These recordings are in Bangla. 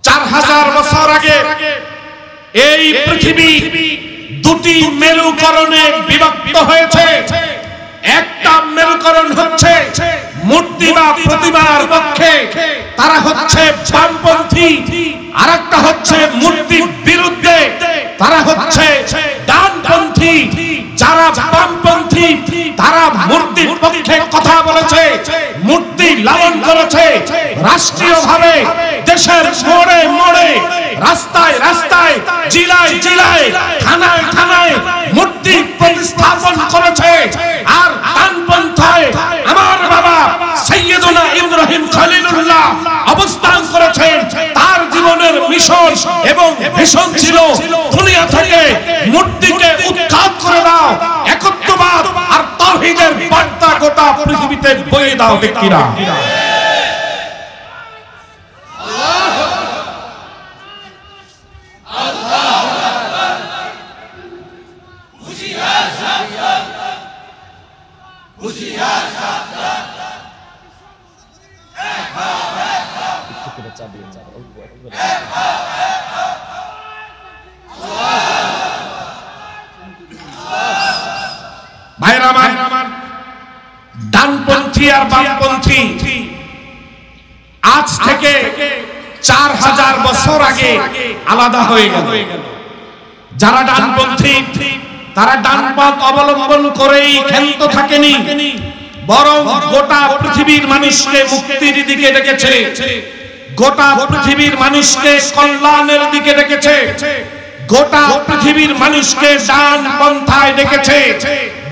4000 বছর আগে এই পৃথিবী দুটি মেরুকরণে বিভক্ত হয়েছে। একটা মেরুকরণ হচ্ছে মূর্তি বা প্রতিমার পক্ষে, তারা হচ্ছে বামপন্থী। আরেকটা হচ্ছে মূর্তির বিরুদ্ধে, তারা হচ্ছে ডানপন্থী। যারা বামপন্থী তারা মূর্তির পক্ষে কথা বলেছে, মূর্তি লালন করেছে। রাষ্ট্রীয়ভাবে দেশের মোড়ে মোড়ে, রাস্তায় রাস্তায়, জেলায় জেলায়, থানায় থানায় মূর্তি প্রতিস্থাপন করেছে। আর ডানপন্থায় আমার বাবা সাইয়েদুনা ইব্রাহিম খলিলুল্লাহ অবস্থান করেছেন। তার জীবনের মিশন এবং ভিশন ছিল দুনিয়া থেকে মূর্তিকে উৎখাত করে দাও, একত্ববাদ আর তাওহীদের বার্তা গোটা পৃথিবীতে বয়ে দাও। ঠিক কি না? ভাইরা আমার, ডানপন্থী আর বামপন্থী আজ থেকে 4000 বছর আগে আলাদা হয়ে গেল। যারা ডানপন্থী তারা ডানপথ অবলম্বন করেই ক্ষান্ত থাকেনি, বরং গোটা পৃথিবীর মানুষকে মুক্তির দিকে ডেকেছে, গোটা পৃথিবীর মানুষকে কল্যাণের দিকে ডেকেছে, গোটা পৃথিবীর মানুষকে ডান পন্থায় ডেকেছে,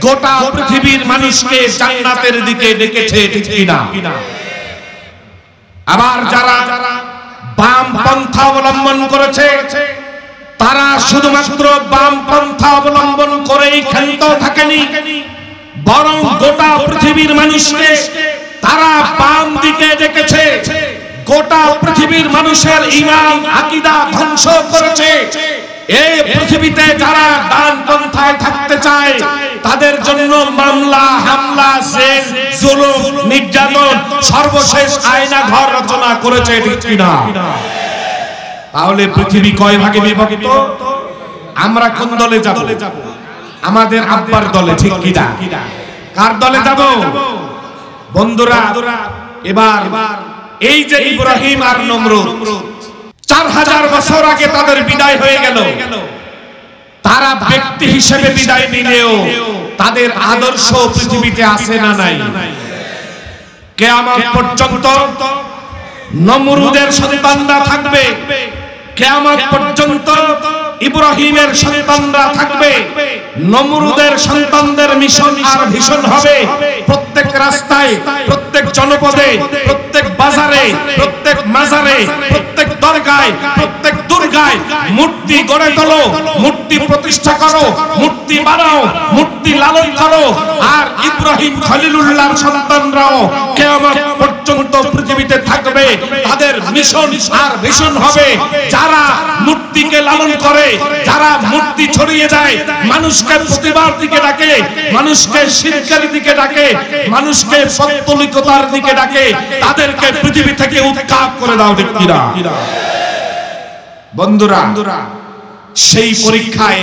গোটা পৃথিবীর মানুষকে জান্নাতের দিকে ডেকেছে। ঠিক কিনা? আবার যারা বাম পন্থা অবলম্বন করেছে তারা শুধুমাত্র বাম পন্থা অবলম্বন করেই ক্ষান্ত থাকেনি, বরং গোটা পৃথিবীর মানুষকে তারা বাম দিকে ডেকেছে, গোটা পৃথিবীর মানুষের ঈমান আকীদা ধ্বংস করেছে। এই পৃথিবীতে যারা ডান পন্থায় থাকতে চায় তাদের জন্য মামলা, হামলা, জেল, জুলুম, নির্যাতন, সর্বশেষ আয়না ঘর রচনা করেছে। ঠিক কিনা? তাহলে পৃথিবী কয় ভাগে বিভক্ত? আমরা কোন দলে যাব? আমাদের আব্বার দলে। ঠিক কিনা? কার দলে যাব? বন্ধুরা, এবার এই যে ইব্রাহিম আর নমরুদ 4000 বছর আগে তাদের বিদায় হয়ে গেল। তারা ব্যক্তি হিসেবে বিদায় নিলেও তাদের আদর্শ পৃথিবীতে আছে না নাই? কিয়ামত পর্যন্ত নমরুদের সন্তানরা থাকবে, কিয়ামত পর্যন্ত ইব্রাহিমের সন্তানরা থাকবে। নমরুদের সন্তানদের মিশন আর ভীষণ হবে প্রত্যেক রাস্তায়, প্রত্যেক জনপদে, প্রত্যেক বাজারে, প্রত্যেক মাজারে, প্রত্যেক দরগায়, প্রত্যেক দুর্গায় মূর্তি গড়ে তোলো, মূর্তি প্রতিষ্ঠা করো, মূর্তি বানাও, মূর্তি লালন করো। আর ইব্রাহিম খলিলুল্লাহর সন্তানরাও কিয়ামত পর্যন্ত পৃথিবীতে থাকবে। তাদের মিশন আর ভীষণ হবে যারা মূর্তিকে লালন করে, যারা মূর্তি ছড়িয়ে যায়, মানুষকে প্রতিবার দিকে ডাকে, মানুষকে শিরকের দিকে ডাকে, মানুষকে পৌত্তলিকতার দিকে ডাকে, তাদেরকে পৃথিবী থেকে উৎখাত করে দাও। ঠিক কিনা? বন্ধুরা, সেই পরীক্ষায়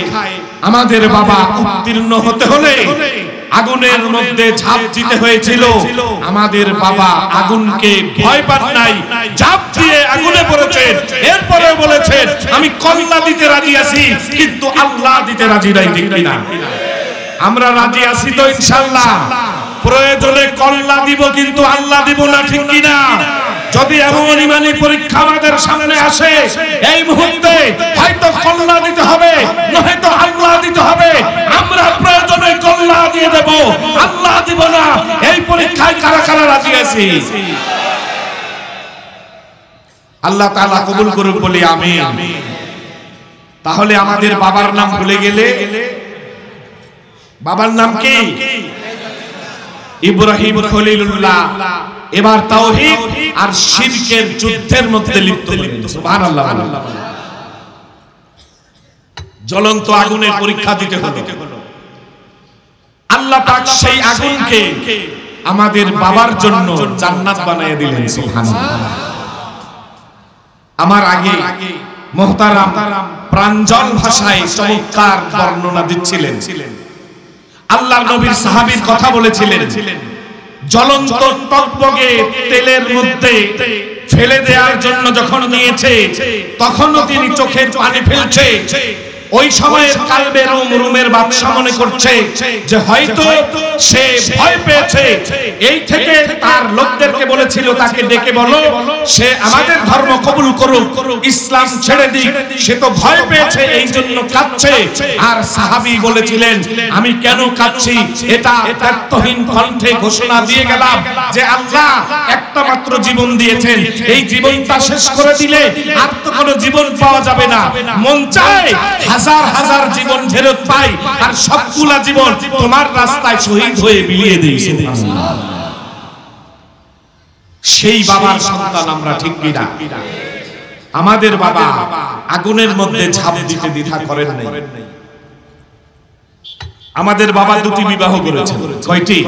আমাদের বাবা উত্তীর্ণ হতে হলে আগুনের মধ্যে ঝাঁপ দিতে হয়েছিল। আমাদের বাবা আগুনকে ভয় পান নাই, ঝাঁপ দিয়ে আগুনে পড়েছেন। এরপরে বলেছেন আমি কল্লা দিতে রাজি আছি, কিন্তু আল্লাহ দিতে রাজি নাই। ঠিক কিনা? আমরা রাজি আছি তো ইনশাআল্লাহ। প্রয়োজনে কল্লা দিব, কিন্তু আল্লাহ দিব না। ঠিক কিনা? যদি এমন ইমানি পরীক্ষা আমাদের সামনে আসে, এই মুহূর্তে হয়তো কল্লা দিতে হবে, নয়তো আল্লাহ দিতে হবে। আমরা প্রয়োজনে কল্লা দিয়ে দেব, আল্লাহ দিব না। এই পরীক্ষায় কারা কারা রাজি আছি? আল্লাহ তাআলা কবুল করুন বলি আমিন। তাহলে আমাদের বাবার নাম ভুলে গেলে, বাবার নাম কি? ইব্রাহিম খলিলুল্লাহ। এবার তাওহীদ আর শিরকের যুদ্ধের মধ্যে লিপ্ত হলেন। সুবহানাল্লাহ। জ্বলন্ত আগুনের পরীক্ষা দিতে হলো। আল্লাহ পাক সেই আগুনকে আমাদের বাবার জন্য জান্নাত বানিয়ে দিলেন। সুবহানাল্লাহ। আমার আগে মুহতারাম প্রাঞ্জল ভাষায় চমৎকার বর্ণনা দিচ্ছিলেন। আল্লাহর নবীর সাহাবীর কথা বলেছিলেন, জ্বলন্ত টকবগে তেলের মধ্যে ফেলে দেওয়ার জন্য যখন নিয়েছে তখনও তিনি চোখের পানি ফেলছে। ওই সময়ের কালবে রুমের বাদশা মনে করছে যে হয়তো সে ভয় পেয়েছে, এই থেকে তার লোকদেরকে বলেছিল তাকে ডেকে বলো সে আমাদের ধর্ম কবুল করুক, ইসলাম ছেড়ে দিক, সে তো ভয় পেয়েছে এই জন্য কাঁদছে। আর সাহাবী বলেছিলেন আমি কেন কাঁদছি, এটা ত্যাগহীন কণ্ঠে ঘোষণা দিয়ে গেলাম যে আল্লাহ একটা মাত্র জীবন দিয়েছেন, এই জীবনটা শেষ করে দিলে আর তো কোনো জীবন পাওয়া যাবে না। মন চায় হাজার হাজার জীবন ফেরত পাই আর সবগুলা জীবন তোমার রাস্তায় শহীদ হয়ে বিলিয়ে দেই। সেই বাবার সন্তান আমরা, ঠিক কিনা? আমাদের বাবা আগুনের মধ্যে ঝাঁপ দিতে দ্বিধা করেন নাই। আমাদের বাবা দুটি বিবাহ করেছেন। কয়টি?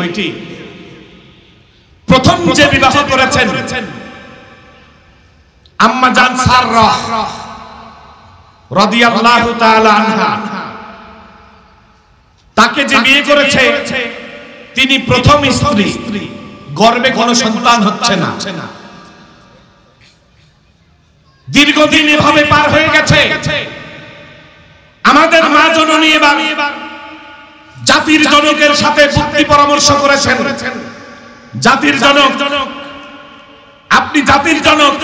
প্রথম যে বিবাহ করেছেন আম্মা জান সাররা রাদিয়াল্লাহু তাআলা আনহা, তাকে যে বিয়ে করেছে তিনি প্রথম স্ত্রী, গর্ভে কোনো সন্তান হচ্ছে না। দীর্ঘদিন এভাবে পার হয়ে গেছে। আমাদের মা জননী এবার জাতির জনকের সাথে বুদ্ধি পরামর্শ করেছেন। জাতির জনক, আপনি জাতির জনক,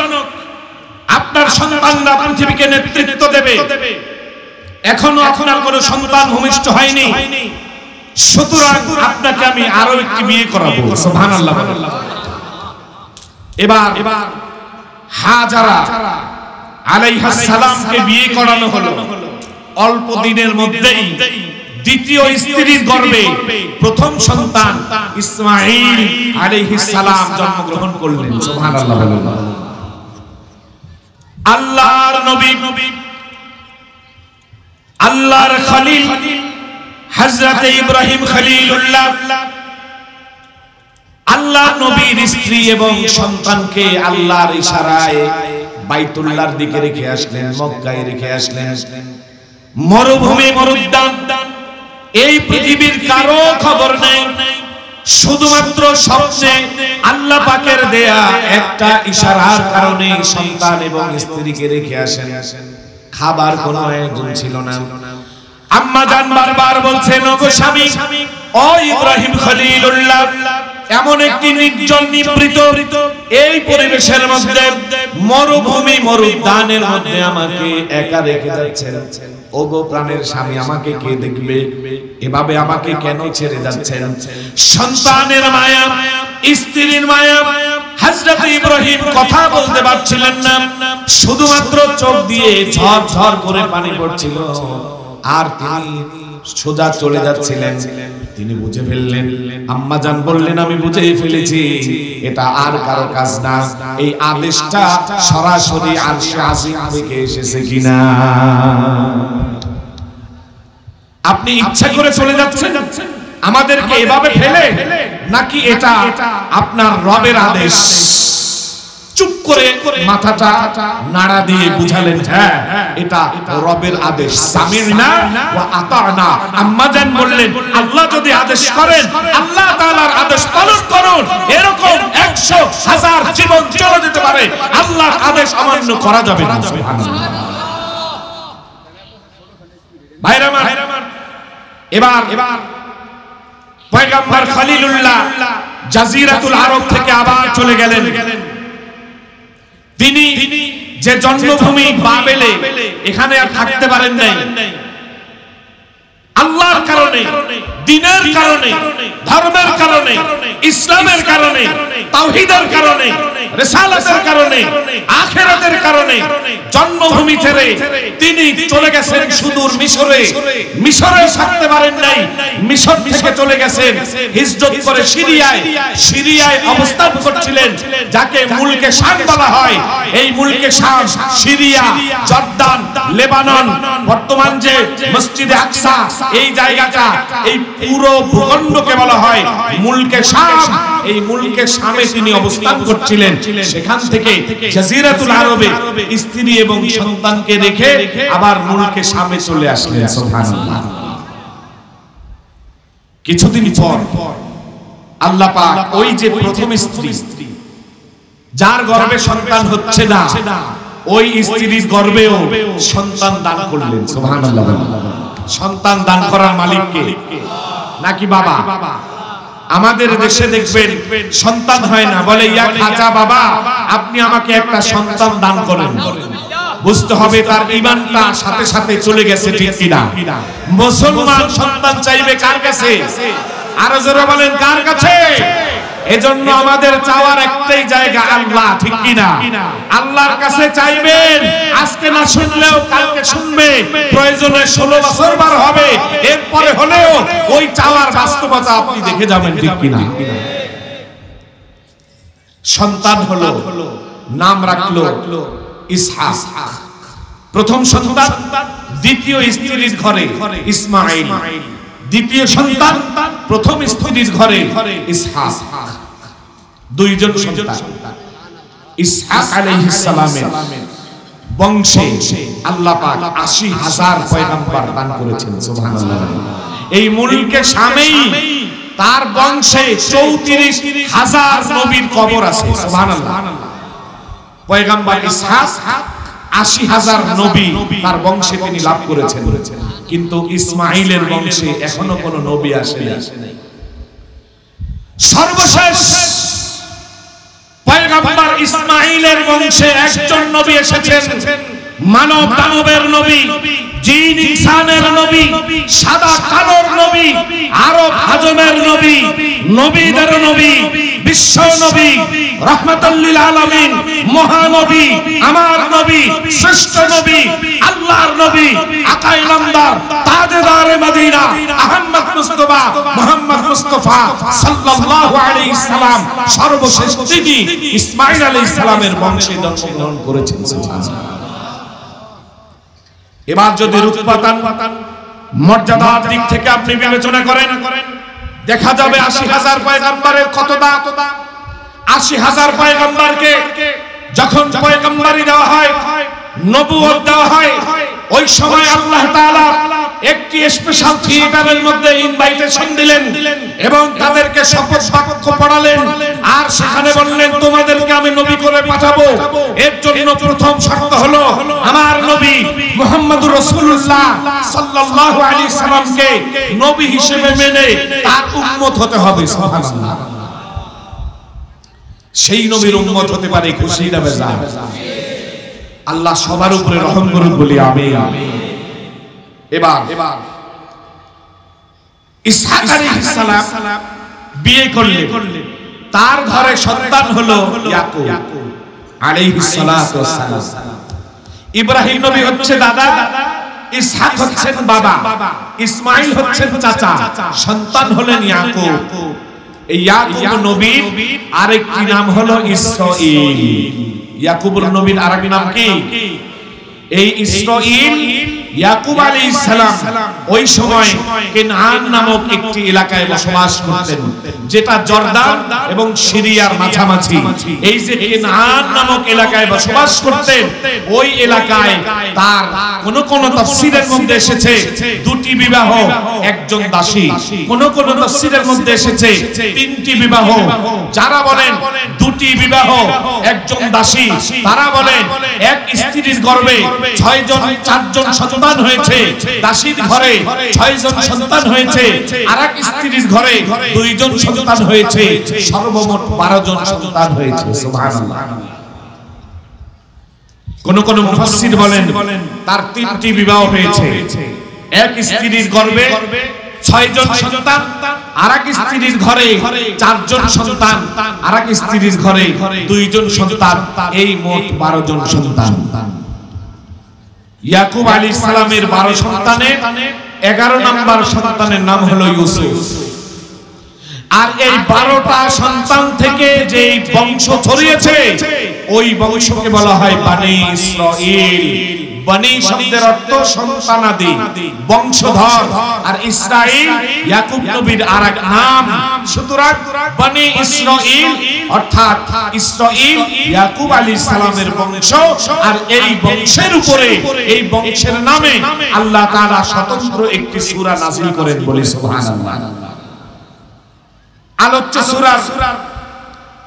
আপনার সন্তানরা পৃথিবীকে নেতৃত্ব দেবে, এখনো আপনার কোনো সন্তান ভূমিষ্ঠ হয়নি, সুতরাং আপনাকে আমি আরো একটি বিয়ে করাবো। সুবহানাল্লাহ। এবার হাজারা আলাইহিস সালামকে বিয়ে করানো হলো। অল্প দিনের মধ্যেই দ্বিতীয় স্ত্রীর গর্ভে প্রথম সন্তান ইসমাঈল আলাইহিস সালাম জন্মগ্রহণ করলেন। সুবহানাল্লাহ। আল্লাহর নবী, আল্লাহর খলিল হযরত ইব্রাহিম খলিলুল্লাহ, আল্লাহ নবীর স্ত্রী এবং সন্তানকে আল্লাহর ইশারায় বাইতুল্লাহর দিকে রেখে আসলেন, মক্কায় রেখে আসলেন। মরুভূমি, মরুদ্যান, এই পৃথিবীর কারো খবর নেই, শুধুমাত্র স্বপ্নে আল্লাহ পাকের দেয়া একটা ইশারার কারণে সন্তান এবং স্ত্রীকে রেখে আসেন। খাবার কোনো আয়োজন ছিল না। আম্মা জান বারবার বলছেন ওগো স্বামী, ও ইব্রাহিম খলিলুল্লাহ, এমন একটি নির্জন নিভৃত এই পরিবেশের মধ্যে, মরুভূমি মরুদ্যানের মধ্যে আমাকে একা রেখে যাচ্ছেন। ওগো প্রাণের স্বামী, আমাকে কে দেখবে? এভাবে আমাকে কেন ছেড়ে যাচ্ছেন? সন্তানের মায়া, স্ত্রীর মায়া, হযরত ইব্রাহিম কথা বলতে পারছিলেন না, শুধুমাত্র চোখ দিয়ে ঝর ঝর করে পানি পড়ছিল। আর তিনি সোজা চলে যাচ্ছিলেন। তিনি বুঝে ফেললেন, আম্মা জান বললেন আমি বুঝে ফেলেছি, এটা আর কারো কাজ না, এই আদেশটা সরাসরি আরশে আজিম থেকে এসেছে কিনা। আপনি ইচ্ছা করে চলে যাচ্ছেন আমাদেরকে এভাবে ফেলে, নাকি এটা আপনার রবের আদেশ? চুপ করে মাথাটা নাড়া দিয়ে বুঝালেন হ্যাঁ এটা রবের আদেশ। সামি'না ওয়া আতা'না। আম্মা জান বললেন আল্লাহ যদি আদেশ করেন, আল্লাহ তাআলার আদেশ পালন করুন। এরকম 100,000 জীবন চলে যেতে পারে, আল্লাহর আদেশ অমান্য করা যাবে না। সুবহানাল্লাহ। ভাইরা আমার, এবার পয়গম্বর খলিলুল্লাহ জাজিরাতুল আরব থেকে আবার চলে গেলেন। তিনি যে জন্মভূমি বাবেলে, এখানে আর থাকতে পারেন নাই। আল্লাহর কারণে, দ্বীনের কারণে, ধর্মের কারণে, ইসলামের কারণে, তাওহীদের কারণে, রিসালাতের কারণে, আখিরাতের কারণে জন্মভূমি ছেড়ে তিনি চলে গেছেন সুদূর মিশরে। মিশরে থাকতে পারেন নাই, মিশর থেকে চলে গেছেন হিজরত করে সিরিয়ায়। সিরিয়ায় অবস্থান করছিলেন, যাকে মুলকে শাম বলা হয়। এই মুলকে শাম, সিরিয়া, জর্দান, লেবানন, বর্তমান যে মসজিদে আকসা, এই জায়গাটা, এই পুরো ভূখণ্ডকে বলা হয় মুলকে শাম। এই মুলকে শামে তিনি অবস্থান করছিলেন। সেখান থেকে জাজিরাতুল আরবে স্ত্রী এবং সন্তানকে রেখে আবার মুলকে শামে চলে আসলেন। সুবহানাল্লাহ। কিছুদিন পর আল্লাহ পাক ওই যে প্রথম স্ত্রী যার গর্ভে সন্তান হচ্ছে না, ওই স্ত্রীর গর্ভেও সন্তান দান করলেন। সুবহানাল্লাহ। সন্তান দান করার মালিক কে? নাকি বাবা? আমাদের দেশে দেখবেন সন্তান হয় না, বলে ইয়া খাজা বাবা আপনি আমাকে একটা সন্তান দান করেন। বুঝতে হবে তার ঈমানটা সাথে সাথে চলে গেছে, ঠিক কিনা? মুসলমান সন্তান চাইবে কার কাছে? আরো জোরে বলেন কার কাছে? এজন্য আমাদের চাওয়ার একটাই জায়গা আল্লাহ, ঠিক কিনা? আল্লাহর কাছে চাইবেন, আজকে না শুনলেও কালকে শুনবে, প্রয়োজনে 16 বছর বার হবে, এরপরে হলেও ওই চাওয়ার বাস্তবতা আপনি দেখে যাবেন, ঠিক কিনা? সন্তান হলো, নাম রাখলো ইসহাক, প্রথম সন্তান। দ্বিতীয় স্ত্রীর ঘরে ইসমাঈল, দ্বিতীয় সন্তান প্রথম স্ত্রীর ঘরে ইসহাক। দুইজন সন্তান। ইসহাক আলাইহিস সালামের বংশে আল্লাহ পাক ৮০,০০০ পয়গম্বর দান করেছেন। সুবহানাল্লাহ। এই মুলকে শামেই তার বংশে ৩৪,০০০ নবীর কবর আছে। সুবহানাল্লাহ। পয়গম্বর ইসহাক ৮০,০০০ নবী তার বংশে তিনি লাভ করেছেন, কিন্তু ইসমাঈলের বংশে এখনো কোনো নবী আসেনি। সর্বশেষ পয়গম্বর ইসমাঈলের বংশে একজন নবী এসেছেন, মানব দানবের নবী, জিন ইনসানের নবী, সাদা কালোর নবী, আরব আজমের নবী, নবীদের নবী, বিশ্ব নবী, রাহমাতুল লিল আলামিন, মহানবী, আমার নবী, শ্রেষ্ঠ নবী, আল্লাহর নবী, আকায়ে নামদার, তাজদারে মদিনা, আহমদ মুস্তাফা, মুহাম্মদ মুস্তাফা সাল্লাল্লাহু আলাইহি সাল্লাম সর্বশেষ তিনি ইসমাঈল আলাইহিস সালামের বংশে জন্মগ্রহণ করেছেন। সুবহানাল্লাহ। এবার যদি রূপপাতান মর্যাদার দিক থেকে আপনি বিবেচনা করেন, দেখা যাবে ৮০,০০০ পয়গম্বরের কত দাম। ৮০,০০০ পয়গম্বরকে যখন পয়গম্বরি দেওয়া হয়, নবুয়ত দেওয়া হয়, ওই সময় আল্লাহ তাআলা একটি স্পেশাল থিয়েটারের মধ্যে ইনভাইটেশন দিলেন এবং তাদেরকে শপথ বাক্য পড়ালেন, আর সেখানে বললেন তোমাদেরকে আমি নবী করে পাঠাবো। এর জন্য প্রথম শর্ত হলো আমার নবী মুহাম্মদুর রাসূলুল্লাহ সাল্লাল্লাহু আলাইহি সাল্লামকে নবী হিসেবে মেনে তার উম্মত হতে হবে। সুবহানাল্লাহ। সেই নবীর উম্মত হতে পারে খুশি না বেজার? আল্লাহ সবার উপরে রহম করুন বলি আমিন। এবার ইসহাক আলাইহিস সালাম বিয়ে করলেন, তার ঘরে সন্তান হলো ইয়াকুব আলাইহিস সালাতু ওয়াস সালাম। ইব্রাহিম নবী হচ্ছে দাদা, ইসহাক হচ্ছেন বাবা, ইসমাঈল হচ্ছেন চাচা, সন্তান হলেন ইয়াকুব। এই ইয়াকুব নবীর আরেকটি নাম হলো ইসরাঈল। ইয়াকুবুর নবীর আরেকটি নাম কি? এই ইসরাঈল ইয়াকুব আলাইহিস সালাম ওই সময় কেনান নামক একটি এলাকায় বসবাস করতেন, যেটা জর্দান এবং সিরিয়ার মাঝামাঝি। এই যে কেনান নামক এলাকায় বসবাস করতেন, ওই এলাকায় তার কোন তাফসীরের মধ্যে এসেছে দুটি বিবাহ, একজন দাসী। কোন তাফসীরের মধ্যে এসেছে তিনটি বিবাহ। যারা বলেন দুটি বিবাহ, একজন দাসী, তারা বলেন এক স্ত্রীর গর্ভে 4জন সন্তান হয়েছে, দাসীর ঘরে 6 জন সন্তান হয়েছে, আরেক স্ত্রীর ঘরে 2 জন সন্তান হয়েছে, সর্বমোট 12 জন সন্তান হয়েছে। সুবহানাল্লাহ। কোন মুফাসসির বলেন তার 3টি বিবাহ হয়েছে। এক স্ত্রীর গর্ভে 6 জন সন্তান, আরেক স্ত্রীর ঘরে 4 জন সন্তান, আরেক স্ত্রীর ঘরে 2 জন সন্তান, এই মোট 12 জন সন্তান। ইয়াকুব আলাইহিস সালামের 12 সন্তানের 11 নম্বর সন্তানের নাম হলো ইউসুফ। আর এই 12টা সন্তান থেকে যে বংশ ছড়িয়েছে, ওই বংশকে বলা হয় বনি ইসরাঈল, বনি শব্দের অর্থ সন্তানাদি, বংশধর, আর ইসরাইল ইয়াকুব নবীর আরেক নাম। সুতরাং বনি ইসরাইল অর্থাৎ ইসরাইল ইয়াকুব আলাইহিস সালামের বংশ, আর এই বংশের উপরে, এই বংশের নামে আল্লাহ তাআলা স্বতন্ত্র একটি সূরা নাযিল করেন, বলি সুবহানাল্লাহ। আলোচ্য সূরার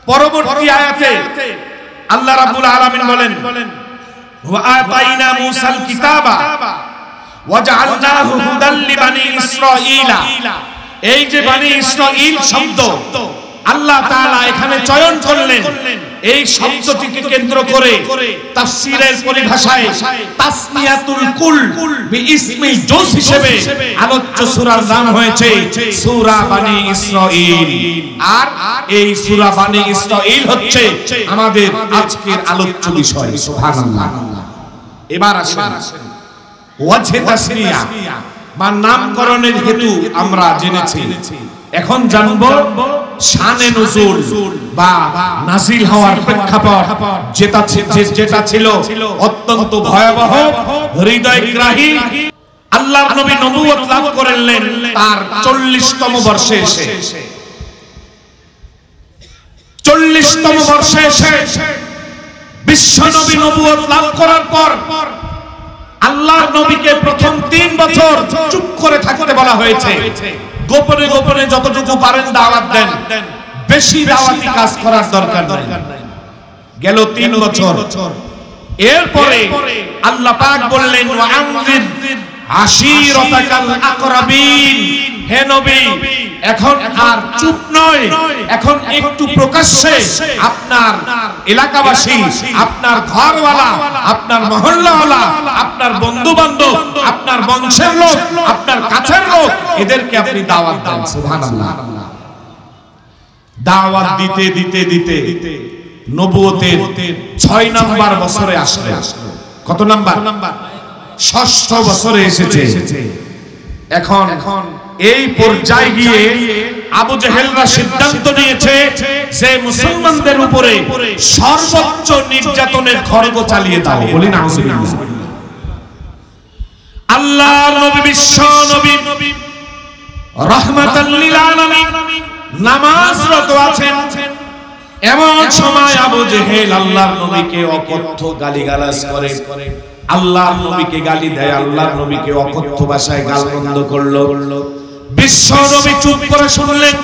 পরবর্তী আয়াতে আল্লাহ রাব্বুল আলামিন বলেন, ওয়া আতাইনা মূসাল কিতাবা ওয়া জাআলনাহু হুদাল লিবানি ইসরাঈলা। এই যে বনি ইসরাঈল শব্দ আল্লাহ তাআলা এখানে চয়ন করলেন, এই শব্দটিকে কেন্দ্র করে তাফসীরের পরিভাষায় তাসমিয়াতুল কুল বিইসমিল জুজ হিসেবে আলোচ্য সূরার নাম হয়েছে সূরা বনি ইসরাঈল। আর এই সূরা বনি ইসরাঈল হচ্ছে আমাদের আজকের আলোচ্য বিষয়। সুবহানাল্লাহ। এবার আসেন ওয়াজহে তাসমিয়া বা নামকরণের হেতু আমরা জেনেছি, এখন জানবো শানে নুজুল বা নাজিল হওয়ার প্রেক্ষাপট, যেটা ছিল অত্যন্ত ভয়াবহ, হৃদয়গ্রাহী। আল্লাহর নবী নবুয়ত লাভ করলেন তার 40তম বর্ষে এসে। 40তম বর্ষে এসে বিশ্ব নবী নবুয়ত লাভ করার পর আল্লাহর নবীকে প্রথম 3 বছর চুপ করে থাকতে বলা হয়েছে। গোপনে গোপনে যতটুকু পারেন দাওয়াত দেন, বেশি দাওয়াতি কাজ করার দরকার নাই। গেল 3 বছর, এরপরে আল্লাহ পাক বললেন, ওয়া আনজির আশীরাতাকাল আকরাবিন। হে নবী, এখন আর চুপ নয়, এখন একটু প্রকাশ্যে আপনার এলাকাবাসী, আপনার ঘরওয়ালা, আপনার মহল্লাওয়ালা, আপনার বন্ধু বান্ধব, আপনার বংশের লোক, আপনার কাছের লোক, এদেরকে আপনি দাওয়াত দেন। সুবহানাল্লাহ। দাওয়াত দিতে দিতে দিতে নবুয়তের 6 নাম্বার বছরে আসলে। কত নাম্বার? 6ষ্ঠ বছরে এসেছে। এখন এই পর্যায়ে গিয়ে আবু জেহেলরা সিদ্ধান্ত নিয়েছে যে মুসলমানদের উপরে সর্বোচ্চ নির্যাতনের খড়গ চালিয়ে দাও। বলি নাউজুবিল্লাহ। আল্লাহর নবী, বিশ্ব নবী, রাহমাতাল লিল আলামিন নামাজরত আছেন। এমন সময় আবু জেহেল আল্লাহর নবীকে অকথ্য গালিগালাজ করে, আল্লাহর নবীকে গালি দেয়, আল্লাহর নবীকে অকথ্য ভাষায় গালমন্দ করলো। বিশ্ব নবী চুপ করে শুনলেন,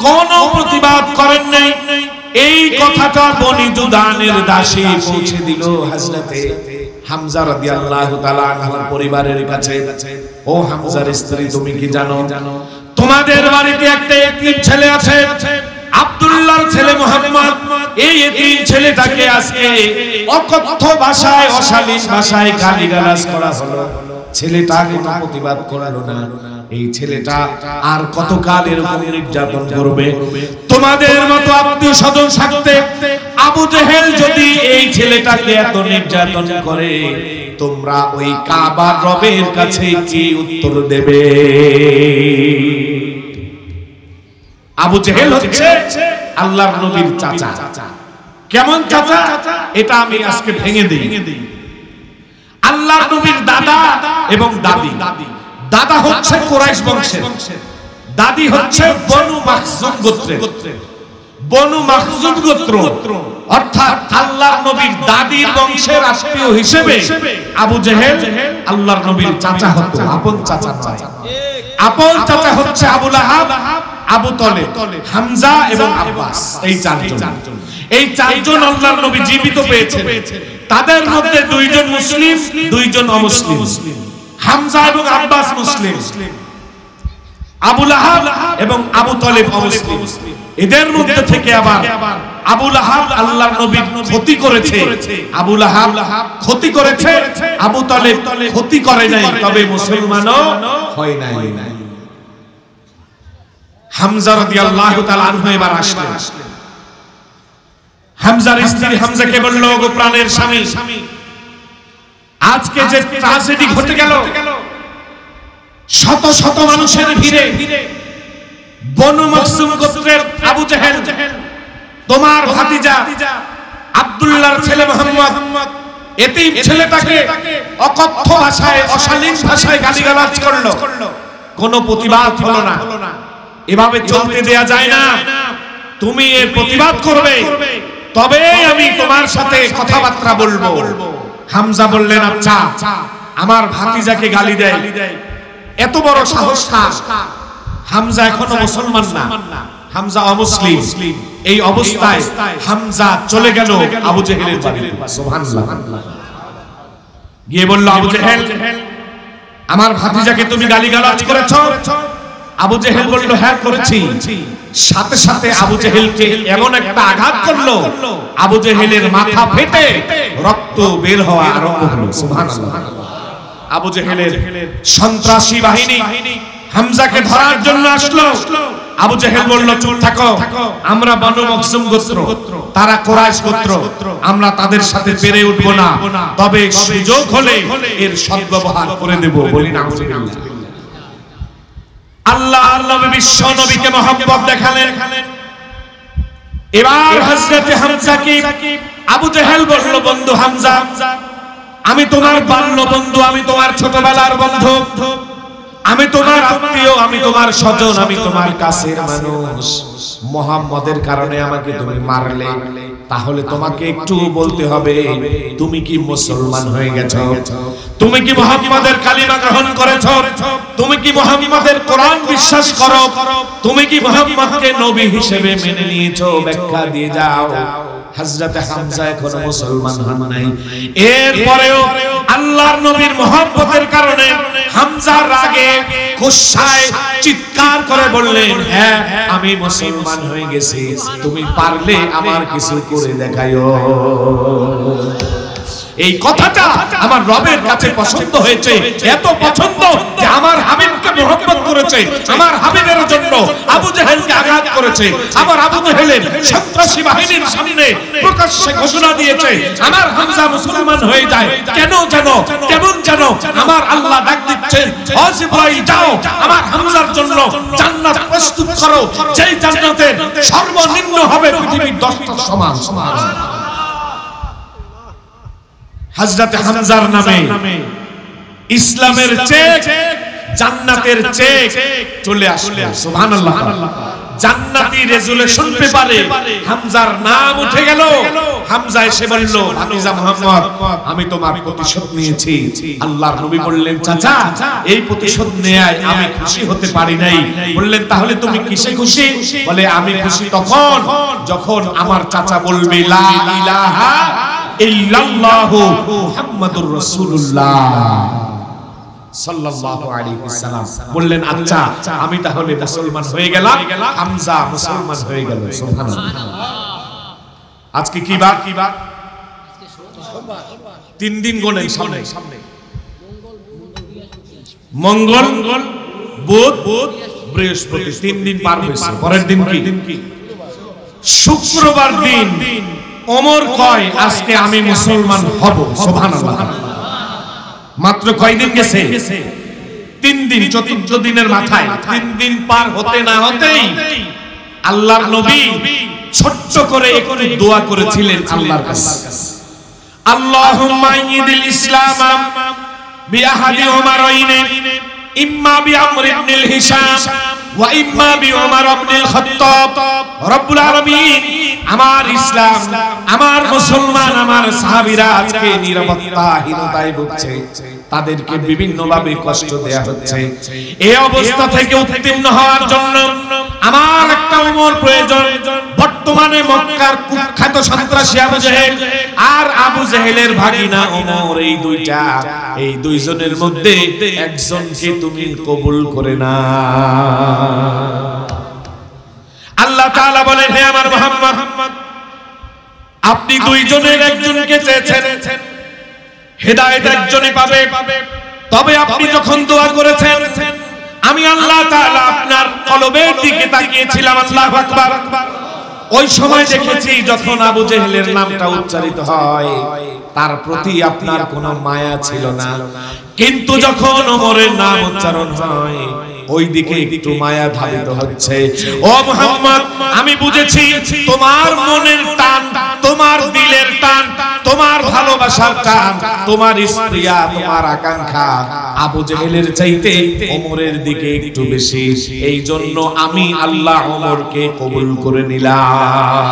কোনো প্রতিবাদ করেন নাই। এই কথাটা বনি জুদানের দাসী পৌঁছে দিল হযরতে হামজা রাদিয়াল্লাহু তাআলা আনহুর পরিবারের কাছে। ও হামজার স্ত্রী, তুমি কি জানো তোমাদের বাড়িতে একটা এতিম ছেলে আছে, আব্দুল্লাহর ছেলে মুহাম্মদ। এই এতিম ছেলেটাকে আজকে অকথ্য ভাষায়, অশালীন ভাষায় গালিগালাজ করা হলো। ছেলেটা কোনো প্রতিবাদ করলো না। এই ছেলেটা আর কতকাল এরকম নির্যাতন করবে? তোমাদের মতো আত্মীয় স্বজন থাকতে আবু জেহেল যদি এই ছেলেটাকে এত নির্যাতন করে, তোমরা ওই কাবার রবের কাছে কি উত্তর দেবে? আবু জেহেল হচ্ছে আল্লাহর নবীর চাচা। কেমন চাচা? এটা আমি আজকে ভেঙে দিই। আল্লাহর নবীর দাদা এবং দাদি। দাদা হচ্ছে কুরাইশ বংশের, দাদি হচ্ছে বনু মাখজুম গোত্রের। বনু মাখজুম গোত্র অর্থাৎ আল্লাহর নবীর দাদির বংশের আত্মীয় হিসেবে আবু জেহেল আল্লাহর নবীর চাচা হতো, আপন চাচা নয়। আপন চাচা হচ্ছে আবু লাহাব, আবু তালেব, হামজা এবং আব্বাস। এই চারজন, এই চারজন আল্লাহর নবী জীবিত পেয়েছেন। তাদের মধ্যে 2 জন মুসলিম, 2 জন অমুসলিম। হামজা এবং আব্বাস মুসলিম, আবু লাহাব এবং আবু তালেব অমুসলিম। এদের মধ্যে থেকে আবার আবু লাহাব আল্লাহর নবীর ক্ষতি করেছে, আবু লাহাব ক্ষতি করেছে, আবু তালেব ক্ষতি করে নাই, তবে মুসলমানও হয় নাই। হামজা রাদিয়াল্লাহু তাআলা আনহু এবার আসলেন। হামজার স্ত্রী হামজাকে বলল, ওগো প্রাণের স্বামী, আজকে যে ট্র্যাজেডি ঘটে গেল, শত শত মানুষের ভিড়ে বনু মাখজুম গোত্রের আবু জেহেল তোমার ভাতিজা আব্দুল্লাহর ছেলে মুহাম্মদ এতিম ছেলেটাকে অকথ্য ভাষায় অশালীন ভাষায় গালিগালাজ করলো, কোনো প্রতিবাদ হলো না। এভাবে চলতে দেয়া যায় না, তুমি এর প্রতিবাদ করবে, তবে আমি তোমার সাথে কথাবার্তা বলবো। হামজা বললেন আচ্ছা, আমার ভাতিজাকে গালি দেয়, এত বড় সাহস কার? হামজা এখনো মুসলমান না, হামজা অমুসলিম। এই অবস্থায় হামজা চলে গেল আবু জেহেলের বাড়িতে, সুবহানাল্লাহ। গিয়ে বলল, আবু জেহেল, আমার ভাতিজাকে তুমি গালিগালাজ করেছো? আবু জেহেল বলল, হ্যাঁ করেছি। সাথে সাথে আবু জেহেলকে এমন একটা আঘাত করলো, আবু জেহেলের মাথা ফেটে রক্ত বের হওয়া আরম্ভ হলো, সুবহানাল্লাহ। আবু জেহেলের সন্ত্রাসী বাহিনী হামজাকে ধরার জন্য আসলো। আবু জেহেল বলল, চুপ থাকো, আমরা বনু মখজুম গোত্র, তারা কুরাইশ গোত্র, আমরা তাদের সাথে পেরে উঠবো না, তবে সুযোগ হলে এর সদ্ব্যবহার করে দেব। বলি না আল্লাহর নবী বিশ্ব নবীকে মহব্বত দেখালেন। এবার হযরত হামজাকে আবু জেহেল বলল, বন্ধু হামজা, আমি তোমার বাল্য বন্ধু, আমি তোমার ছোটবেলার বন্ধু, আমি তোমার আত্মীয়, আমি তোমার স্বজন, আমি তোমার কাছের মানুষ। মুহাম্মদের কারণে আমাকে তুমি মারলে, তাহলে তোমাকে একটু বলতে হবে, তুমি কি মুসলমান হয়ে গেছো? তুমি কি মুহাম্মদের কালিমা গ্রহণ করেছো? তুমি কি মুহাম্মদের কোরআন বিশ্বাস করো? তুমি কি মুহাম্মদকে নবী হিসেবে মেনে নিয়েছো? ব্যাখ্যা দিয়ে যাও। হযরত হামজা এখনো মুসলমান হন নাই। এরপরেও আল্লাহর নবীর মহব্বতের কারণে হামজা রাগে গুসায় চিৎকার করে বললেন, হ্যাঁ আমি মুসলমান হয়ে গেছি, তুমি পারলে আমার কিছু করে দেখাইও। এই কথাটা আমার রবের কাছে পছন্দ হয়েছে, এত পছন্দ যে আমার হাবিবকে মহব্বত করেছে, আমার হাবিবের জন্য আবু জেহেলকে আঘাত করেছে। আবার আবু জেহেলের সন্ত্রাসী বাহিনীর সামনে প্রকাশ্যে ঘোষণা দিয়েছে, আমার হামজা মুসলমান হয়ে যায়। কেন যেন, কেমন যেন আমার আল্লাহ ডাক দিচ্ছেন, ও জিবরাইল যাও, আমার হামজার জন্য জান্নাত প্রস্তুত করো, যেই জান্নাতের সর্বনিম্ন হবে পৃথিবীর 10টা সমান। হযরত হামজার নামে ইসলামের চেক, জান্নাতের চেক চলে আসলো, সুবহানাল্লাহ। জান্নাতি রেজুলেশন পেপারে হামজার নাম উঠে গেল। হামজা এসে বলল, ভাতিজা মুহাম্মদ, আমি তোমার প্রতিশোধ নিয়েছি। আল্লাহর নবী বললেন, চাচা এই প্রতিশোধ নেয়ায় আমি খুশি হতে পারি নাই। বললেন, তাহলে তুমি কিসে খুশি? বলে, আমি খুশি তখন যখন আমার চাচা বলবে লা ইলাহা ইল্লাল্লাহু মুহাম্মাদুর রাসূলুল্লাহ সাল্লাল্লাহু আলাইহি ওয়াসাল্লাম। বললেন, আচ্ছা আমি তাহলে মুসলমান হয়ে গেলাম। হামজা মুসলমান হয়ে গেল, সুবহানাল্লাহ। আজকে কি বার? কি বার? আজকে সোমবার। 3 দিন গোনেন সামনে, মঙ্গল, বুধ, বৃহস্পতি, 3 দিন পার হয়েছে। পরের দিন কি? শুক্রবার দিন ওমর কয়, আজকে আমি মুসলমান হব, সুবহানাল্লাহ। মাত্র কয়দিন গেছে? 3 দিন। 4 দিনের মাথায় 3 দিন পার হতে না হতেই আল্লাহর নবী ছোট্ট করে একটু দোয়া করেছিলেন আল্লাহর কাছে, আল্লাহুম্মা ইদিল ইসলাম বিআহাদি উমারাইনি, ইম্মা বিআমর ইবনুল হিশাম ওয়া ইম্মা বিউমর ইবনুল খাত্তাব। রব্বুল আলামিন, আমার ইসলাম, আমার মুসলমান, আমার সাহাবীরা আজকে নিরাপত্তাহীনতায় ভুগছে, তাদেরকে বিভিন্ন ভাবে কষ্ট দেয়া হচ্ছে। এই অবস্থা থেকে উত্তীর্ণ হওয়ার জন্য আমার একটা ওমর প্রয়োজন। বর্তমানে মক্কার কুখ্যাত সন্ত্রাসী আবু জেহেল আর আবু জেহেলের ভাগিনা ওমর, এই দুইজনের মধ্যে একজনকে তুমি কবুল করে না। আল্লাহ তাআলা বলেন, হে আমার মুহাম্মদ, আপনি দুইজনের একজনকে চেয়েছেন, হেদায়েত একজনই পাবে। তবে আপনি যখন দোয়া করেছেন, আমি আল্লাহ তাআলা আপনার কলবের দিকে তাকিয়েছিলাম, আল্লাহু আকবার। ওই সময় দেখেছি যখন আবু জেহেলের নামটা উচ্চারিত হয়, তার প্রতি আপনার কোনো মায়া ছিল না। কিন্তু যখন ওমরের নাম উচ্চারণ হয়, ওই দিকে একটু মায়া ধাবিত হচ্ছে। ও মুহাম্মদ, আমি বুঝেছি তোমার মনের টান, তোমার দিলের টান, তোমার ভালোবাসার টান, তোমার স্প্রিয়া, তোমার আকাঙ্ক্ষা আবু জেহেলের চাইতে ওমরের দিকে একটু বেশি। এই জন্য আমি আল্লাহ ওমরকে কবুল করে নিলাম।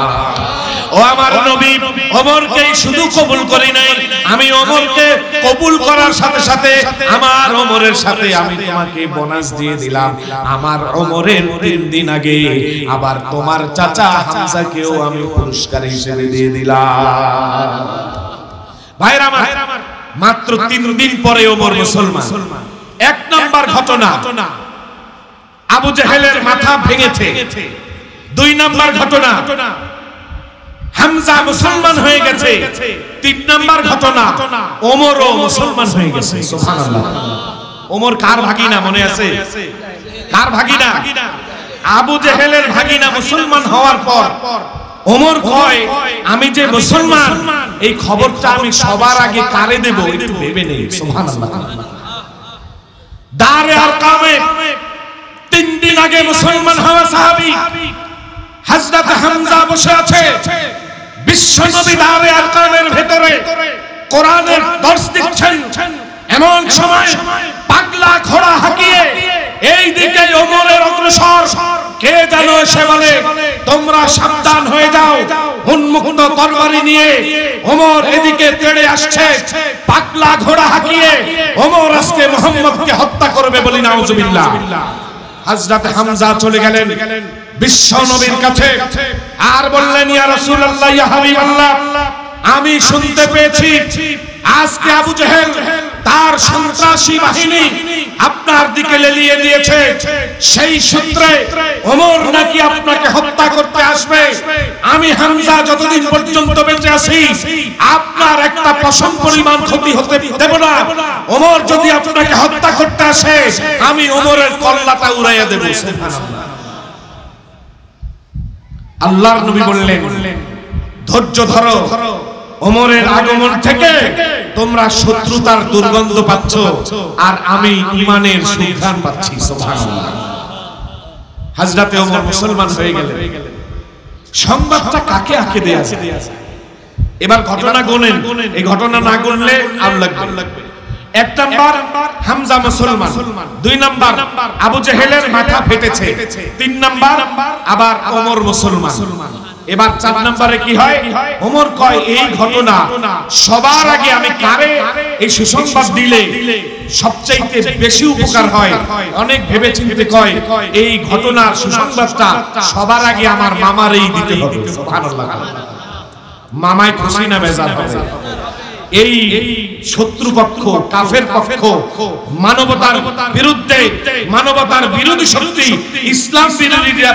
ও আমার নবী, ওমরকে শুধু কবুল করি নাই, আমি ওমরকে কবুল করার সাথে সাথে আমার ওমরের সাথে আমি তোমাকে বোনাস দিয়ে দিলাম। আমার ওমরের 3 দিন আগে আবার তোমার চাচা হামজাকেও আমি পুরস্কার হিসেবে দিয়ে দিলাম। ভাইরা আমার, মাত্র 3 দিন পরে ওমর মুসলমান। 1 নাম্বার ঘটনা, আবু জেহেলের মাথা ভেঙেছে। 2 নাম্বার ঘটনা, হামজা মুসলমান হয়ে গেছে। 3 নাম্বার ঘটনা, ওমরও মুসলমান হয়ে গেছে। সুবহানাল্লাহ। ওমর কার ভাগিনা মনে আছে? কার ভাগিনা? আবু জেহেলের ভাগিনা। মুসলমান হওয়ার পর ওমর কয়, আমি যে মুসলমান এই খবরটা আমি সবার আগে কারে দেব একটু ভেবে নেই। সুবহানাল্লাহ। দারে আরকামে 3 দিন আগে মুসলমান হওয়া সাহাবী হযরত হামজা বসে আছে। বিশ্ব নবী দারে আরকামের ভেতরে কোরআনের দর্শ দিচ্ছেন। এমন সময় পাগলা ঘোড়া হাঁকিয়ে এই দিকে ওমরের অগ্রসর। কে যেন এসে বলে, তোমরা সাবধান হয়ে যাও, উন্মুক্ত তরবারি নিয়ে ওমর এদিকে তেড়ে আসছে। পাগলা ঘোড়া হাঁকিয়ে ওমর আজকে মুহাম্মদকে হত্যা করবে বলি নাউজুবিল্লাহ। হযরত হামজা চলে গেলেন বিশ্ব নবীর কাছে আর বললেন, ইয়া রাসূলুল্লাহ, ইয়া হাবিবাল্লাহ, আমি শুনতে পেয়েছি আজকে আবু জেহেল তার সন্ত্রাসী বাহিনী আপনার দিকে লেলিয়ে দিয়েছে। সেই সূত্রে ওমর নাকি আপনাকে হত্যা করতে আসবে। আমি হামজা যতদিন পর্যন্ত বেঁচে আছি আপনার একটা পশম পরিমাণ ক্ষতি হতে দেব না। ওমর যদি আপনাকে হত্যা করতে আসে আমি ওমরের কল্লাটা উড়াইয়া দেব। সুবহানাল্লাহ। আল্লাহর নবী বললেন, ধৈর্য ধরো, ওমরের আগমন থেকে তোমরা শত্রুতার দুর্গন্ধ পাচ্ছ আর আমি ঈমানের সুঘ্রাণ পাচ্ছি। সুবহানাল্লাহ। হযরতে ওমর মুসলমান হয়ে গেলেন। সংবাদটা কাকে আঁকে দেয়া যায়? এবার ঘটনা গুনেন, এই ঘটনা না গুনলে আর লাগবে। 1 নাম্বার হামজা মুসলমান, 2 নাম্বার আবু জেহেলের মাথা ফেটেছে, 3 নাম্বার আবার ওমর মুসলমান। এবার 4 নম্বরে কি হয়? ওমর কয়, এই ঘটনা সবার আগে আমি কারে এই সুসংবাদ দিলে সবচাইতে বেশি উপকার হয়? অনেক ভেবে চিন্তে কয়, এই ঘটনার সুসংবাদটা সবার আগে আমার মামারই দিতে হবে। সুবহানাল্লাহ। মামায় খুশি না বেজার হবে? এই শত্রুপক্ষ, কাফের পক্ষ, মানবতার বিরুদ্ধে, মানবতার বিরোধী শক্তি, ইসলাম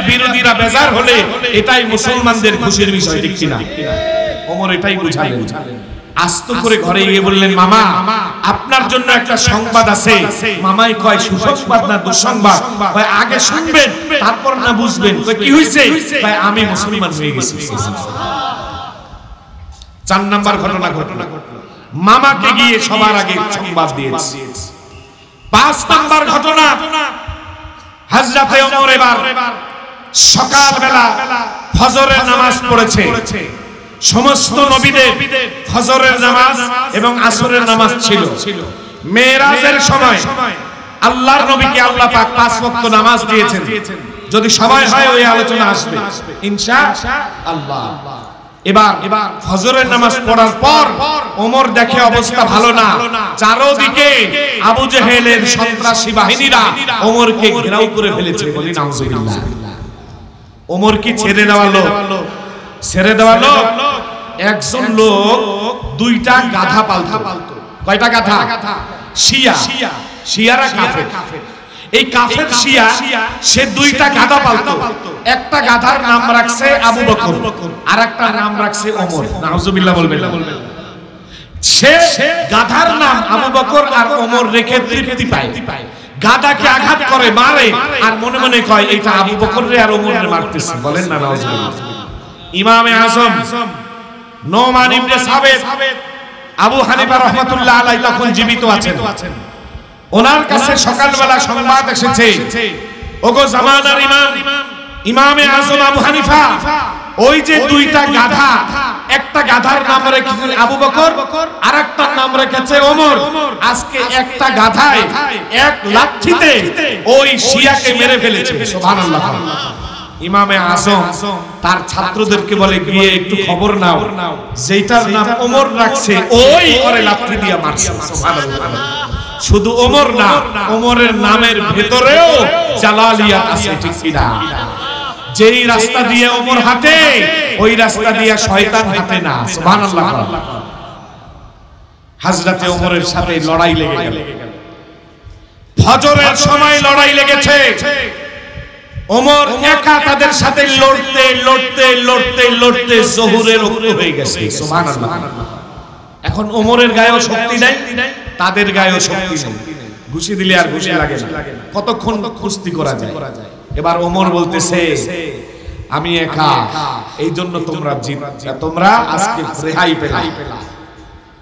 বিরোধীরা বেজার হলে এটাই মুসলমানদের খুশির বিষয়, ঠিক কিনা? ওমর এটাই বুঝালেন। আস্ত করে ঘরে গিয়ে বললেন, মামা আপনার জন্য একটা সংবাদ আছে। মামাই কয়, সুসংবাদ না দুঃসংবাদ? কয়, আগে শুনবেন তারপর না বুঝবেন। কয়, কি হইছে? কয়, আমি মুসলমান হয়ে গেছি। 4 নাম্বার ঘটনা ঘটলো, মামাকে গিয়ে সবার আগে সংবাদ দিয়েছে। 5 নাম্বার ঘটনা, হযরতে ওমর এবার সকালবেলা ফজরের নামাজ পড়েছে। সমস্ত নবীদের ফজরের নামাজ এবং আসরের নামাজ ছিল। মেরাজের সময় আল্লাহর নবীকে আল্লাহ পাক 5 ওয়াক্ত নামাজ দিয়েছেন। যদি সময় হয় ওই আলোচনা আসবে ইনশাআল্লাহ। এবার ফজরের নামাজ পড়ার পর ওমর দেখে অবস্থা ভালো না। চারদিকে আবু জেহেলের সন্ত্রাসী বাহিনীরা ওমরকে ঘেরাও করে ফেলেছে। বলি নাউজুবিল্লাহ। ওমর কি ছেড়ে দেওয়া লোক? ছেড়ে দেওয়া লোক? একজন লোক 2টা গাধা পালতো। কয়টা গাধা? শিয়া। শিয়ারা কাফের। এই কাফের শিয়া সে 2টা গাধা পালতো। একটা গাধার নাম রাখছে আবু বকর আর একটা নাম রাখছে ওমর। নাউজুবিল্লাহ বলবেন না। সে গাধার নাম আবু বকর আর ওমর রেখে তৃপ্তি পায়। গাধাকে আঘাত করে, মারে, আর মনে মনে কয় এটা আবু বকর রে আর ওমর রে মারতেছে। বলেন না নাউজুবিল্লাহ। ইমামে আজম নোমান ইবনে সাবিত, আবু হানিফা রাহমাতুল্লাহ আলাইহি তখন জীবিত আছেন। ওনার কাছে সকালবেলা সংবাদ এসেছে, ওগো জামানার ইমাম, ইমামে আজম আবু হানিফা, ওই যে দুইটা গাধা, একটা গাধার নাম রেখেছে আবু বকর, আরেকটার নাম রেখেছে ওমর। আজকে একটা গাধায় এক লাঠিতে ওই শিয়াকে মেরে ফেলেছে। সুবহানাল্লাহ। ইমামে আজম তার ছাত্রদেরকে বলে, গিয়ে একটু খবর নাও, যেটার নাম ওমর রাখছে ওই ওরে লাঠি দিয়ে মারছে। সুবহানাল্লাহ। শুধু ওমর না, ওমরের নামের ভেতরেও জালালিয়াত আছে, ঠিক কিনা? যেই রাস্তা দিয়ে ওমর হাঁটে ওই রাস্তা দিয়ে শয়তান হাঁটে না। সুবহানাল্লাহ। হযরতে ওমরের সাথে লড়াই লেগে গেল, ফজরের সময় লড়াই লেগেছে। ওমর একা তাদের সাথে লড়তে লড়তে লড়তে লড়তে জোহরের ওক্ত হয়ে গেছে। সুবহানাল্লাহ। এখন ওমরের গায়েও শক্তি নাই, তাদের গায়েও শক্তি নেই। ঘুষি দিলে আর ঘুষি লাগে না, কতক্ষণ কুস্তি করা যায়। এবার ওমর বলতেছে, আমি একা, এই জন্য তোমরা জিতছো, তোমরা আজকে রেহাই পেলা।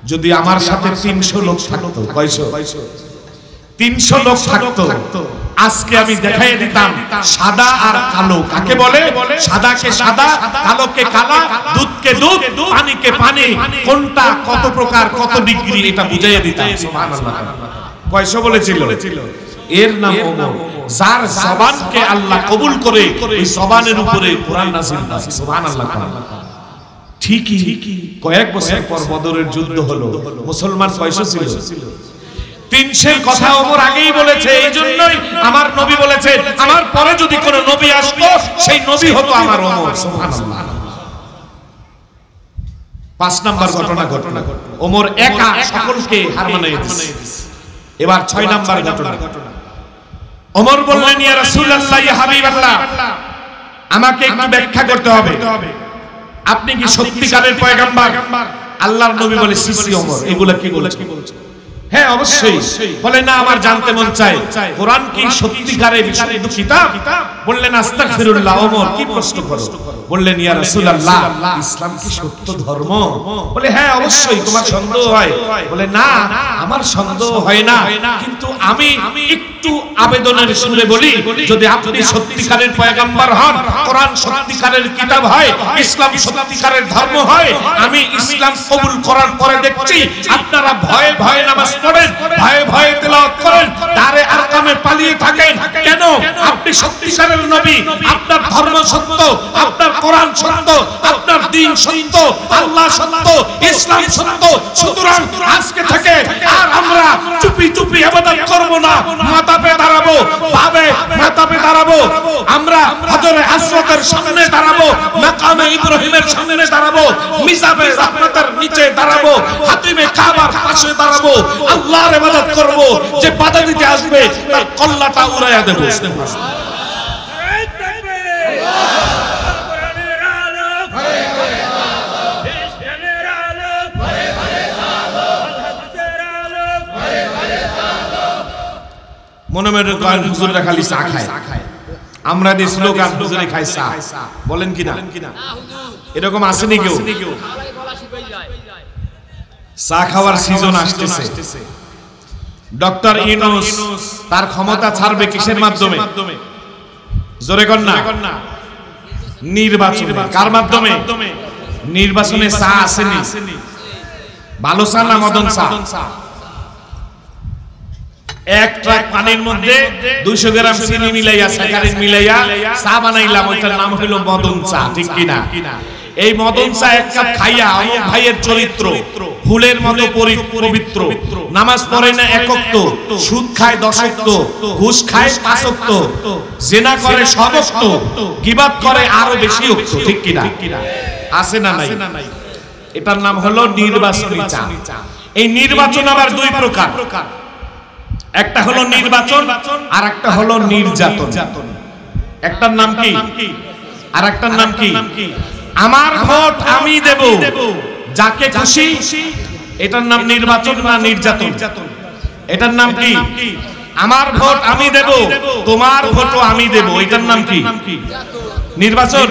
যদি আমার সাথে 300 লোক থাকতো, কয়শো? 300 লোক থাকতো, আজকে আমি দেখাই দিতাম সাদা আর কালো কাকে বলে, সাদাকে সাদা, কালোকে কালা, দুধকে দুধ, পানিকে পানি, কোনটা কত প্রকার, কত ডিগ্রি, এটা বুঝাইয়া দিতাম। সুবহানাল্লাহ। কয়শো বলেছিল? এর নাম ওমর। যার জবানকে আল্লাহ কবুল করে ওই জবানের উপরে কোরআন নাযিল হয়। সুবহানাল্লাহ। ঠিকই কয়েক বছর পর বদরের যুদ্ধ হলো, মুসলমান কয়শো ছিল? 300 কথা ওমর আগেই বলেছে। এই জন্যই আমার নবী বলেছেন, আমার পরে যদি কোনো নবী আসতো সেই নবী হতো আমার ওমর। সুবহানাল্লাহ। 5 নাম্বার ঘটনা, ওমর একা সকলকে হার মানিয়ে দিয়েছে। এবার 6 নাম্বার ঘটনা। ওমর বললেন, ইয়া রাসূলুল্লাহ, ইয়া হাবিবাল্লাহ, আমাকে একটু ব্যাখ্যা করতে হবে, আপনি কি সত্যিকারের পয়গম্বর? আল্লাহর নবী বলে, সিসি ওমর, এগুলা কি বলছো? হ্যাঁ অবশ্যই। বলে, না, আমার জানতে মন চায়, কোরআন কি সত্যিকারের বিশুদ্ধ কিতাব? বললেন, আস্তাগফিরুল্লাহ। ওমর, কি প্রশ্ন করো? বললেন, ইয়া রাসূলুল্লাহ, ইসলাম কি সত্য ধর্ম? বলে, হ্যাঁ অবশ্যই। তোমার সন্দেহ হয়? বলে, না, আমার সন্দেহ হয় না, কিন্তু আমি একটু আবেদনের সুরে বলি, যদি আপনি সত্যিকারের পয়গম্বর হন, কোরআন সত্যিকারের কিতাব হয়, ইসলাম সত্যিকারের ধর্ম হয়, আমি ইসলাম কবুল করার পরে দেখছি আপনারা ভয়ে ভয়ে নামাজ পড়েন, ভয়ে ভয়ে তেলাওয়াত করেন, দারে আরকামে পালিয়ে থাকেন। কেন? আপনি সত্যিকারের নবী, আপনার ধর্ম সত্য, আপনার কোরআন সত্য, আপনার দ্বীন সত্য, আল্লাহ সত্য, ইসলাম সত্য। সুতরাং আজকে থেকে আর আমরা চুপি চুপি ইবাদত করব না, মাথা পে দাঁড়াবো, ভাবে মাথা পে দাঁড়াবো, আমরা হযরে আসওয়াদের সামনে দাঁড়াবো, মাকামে ইব্রাহিমের সামনে দাঁড়াবো, মিজাবে রাহমাতের নিচে দাঁড়াবো, হাতিমে কাবার পাশে দাঁড়াবো, আল্লাহর ইবাদত করব। যে বাধা দিতে আসবে তার কল্লাটা উড়াইয়া দেব। মনে মনে গান হুজুররা খালি চা খায়, আমরা যে স্লোগান হুজুরে খায় চা, বলেন কিনা? এরকম আসেনি কেউ? চা খাওয়ার সিজন আসতেছে। ডক্টর ইউনূস তার ক্ষমতা ছাড়বে কিসের মাধ্যমে? জোরে কর না। নির্বাচন। কার মাধ্যমে? নির্বাচনে চা আসেনি। ভালো চা না মদন চা? এক ট্রাক পানির মধ্যে 200 গ্রাম চিনি মিলাইয়া, স্যাকারিন মিলাইয়া চা বানাইলাম, ওইটার নাম হলো মদন চা, ঠিক কিনা? এই মদন চা এক কাপ খাইয়া অমুক ভাইয়ের চরিত্র ফুলের মতো পবিত্র, নামাজ পড়ে না 1 ওয়াক্ত, সুদ খায় 10 ওয়াক্ত, ঘুষ খায় 5 ওয়াক্ত, জিনা করে 100 ওয়াক্ত, গীবত করে আরো বেশি ওয়াক্ত, ঠিক কিনা? আছে না নাই? এটার নাম হলো নির্বাচনী চা। এই নির্বাচন আবার 2 প্রকার, একটা হলো নির্বাচন আর একটা হলো নির্যাতন। একটার নাম কি আর একটার নাম কি? আমার ভোট আমি দেব যাকে খুশি, এটার নাম নির্বাচন না নির্যাতন? এটার নাম কি? আমার ভোট আমি দেব, তোমার ভোটও আমি দেব, এটার নাম কি? নির্বাচন।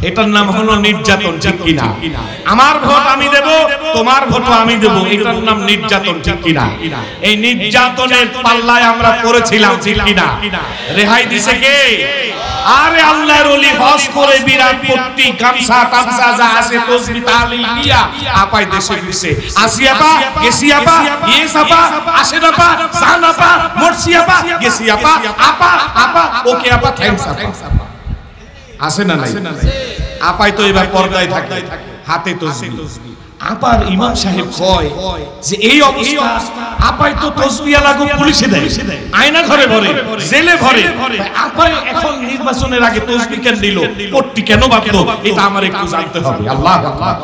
এটার নাম হলো নির্যাতন, ঠিক কিনা? আমার ভোট আমি দেব, তোমার ভোটও আমি দেব, এটার নাম নির্যাতন, ঠিক কিনা? এই নির্যাতনের পাল্লায় আমরা পড়েছিলাম, ঠিক কিনা? রেহাই দিছে কে? আরে আল্লাহর ওলি হজ করে বিরাট পট্টি গামছা টামছা যা আছে তসবিহ তাহলিল দিয়া আপাই দেশে ফিরছে। আসিয়াপা গেসিয়াপা ইয়েসাপা আশেরাপা জানাপা মরসিয়াপা গেসিয়াপা আপা আপা ওকে আপা থ্যাঙ্কস আপা আছে না নাই? আপাই তো এবার পর্দায় থাকে, হাতে তসবিহ। আপার ইমাম সাহেব কয় যে এই অবস্থা আপাই তো তসবিহ লাগু পুলিশে দেয়, আয়না ঘরে ভরে, জেলে ভরে। আপাই এখন নির্বাচনের আগে তসবিহ কেন দিল, পট্টি কেন বাঁধলো, এটা আমার একটু জানতে হবে। আল্লাহ আকবার।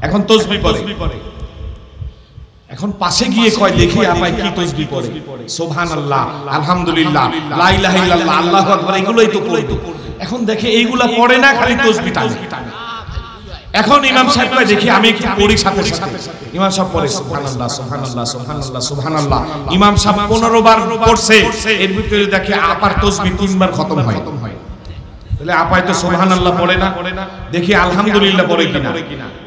এখন তসবিহ পড়ে, এখন পাশে গিয়ে কয় দেখি আপাই কি তসবিহ পড়ে। সুবহানাল্লাহ, আলহামদুলিল্লাহ, লা ইলাহা ইল্লাল্লাহ, আল্লাহু আকবার, এগুলোই তো পড়ে। এখন দেখে এইগুলা পড়ে না, খালি তসবিহ টানে। এখন ইমাম সাহেব কয় দেখি আমি একটু পড়ি সাথে সাথে। ইমাম সাহেব পড়ে সুবহানাল্লাহ সুবহানাল্লাহ সুবহানাল্লাহ সুবহানাল্লাহ। ইমাম সাহেব 15 বার পড়ছে, এর ভিতরে দেখে আপার তসবিহ 3 বার খতম হয়। তাহলে আপাই তো সুবহানাল্লাহ পড়ে না, দেখি আলহামদুলিল্লাহ পড়ে কিনা।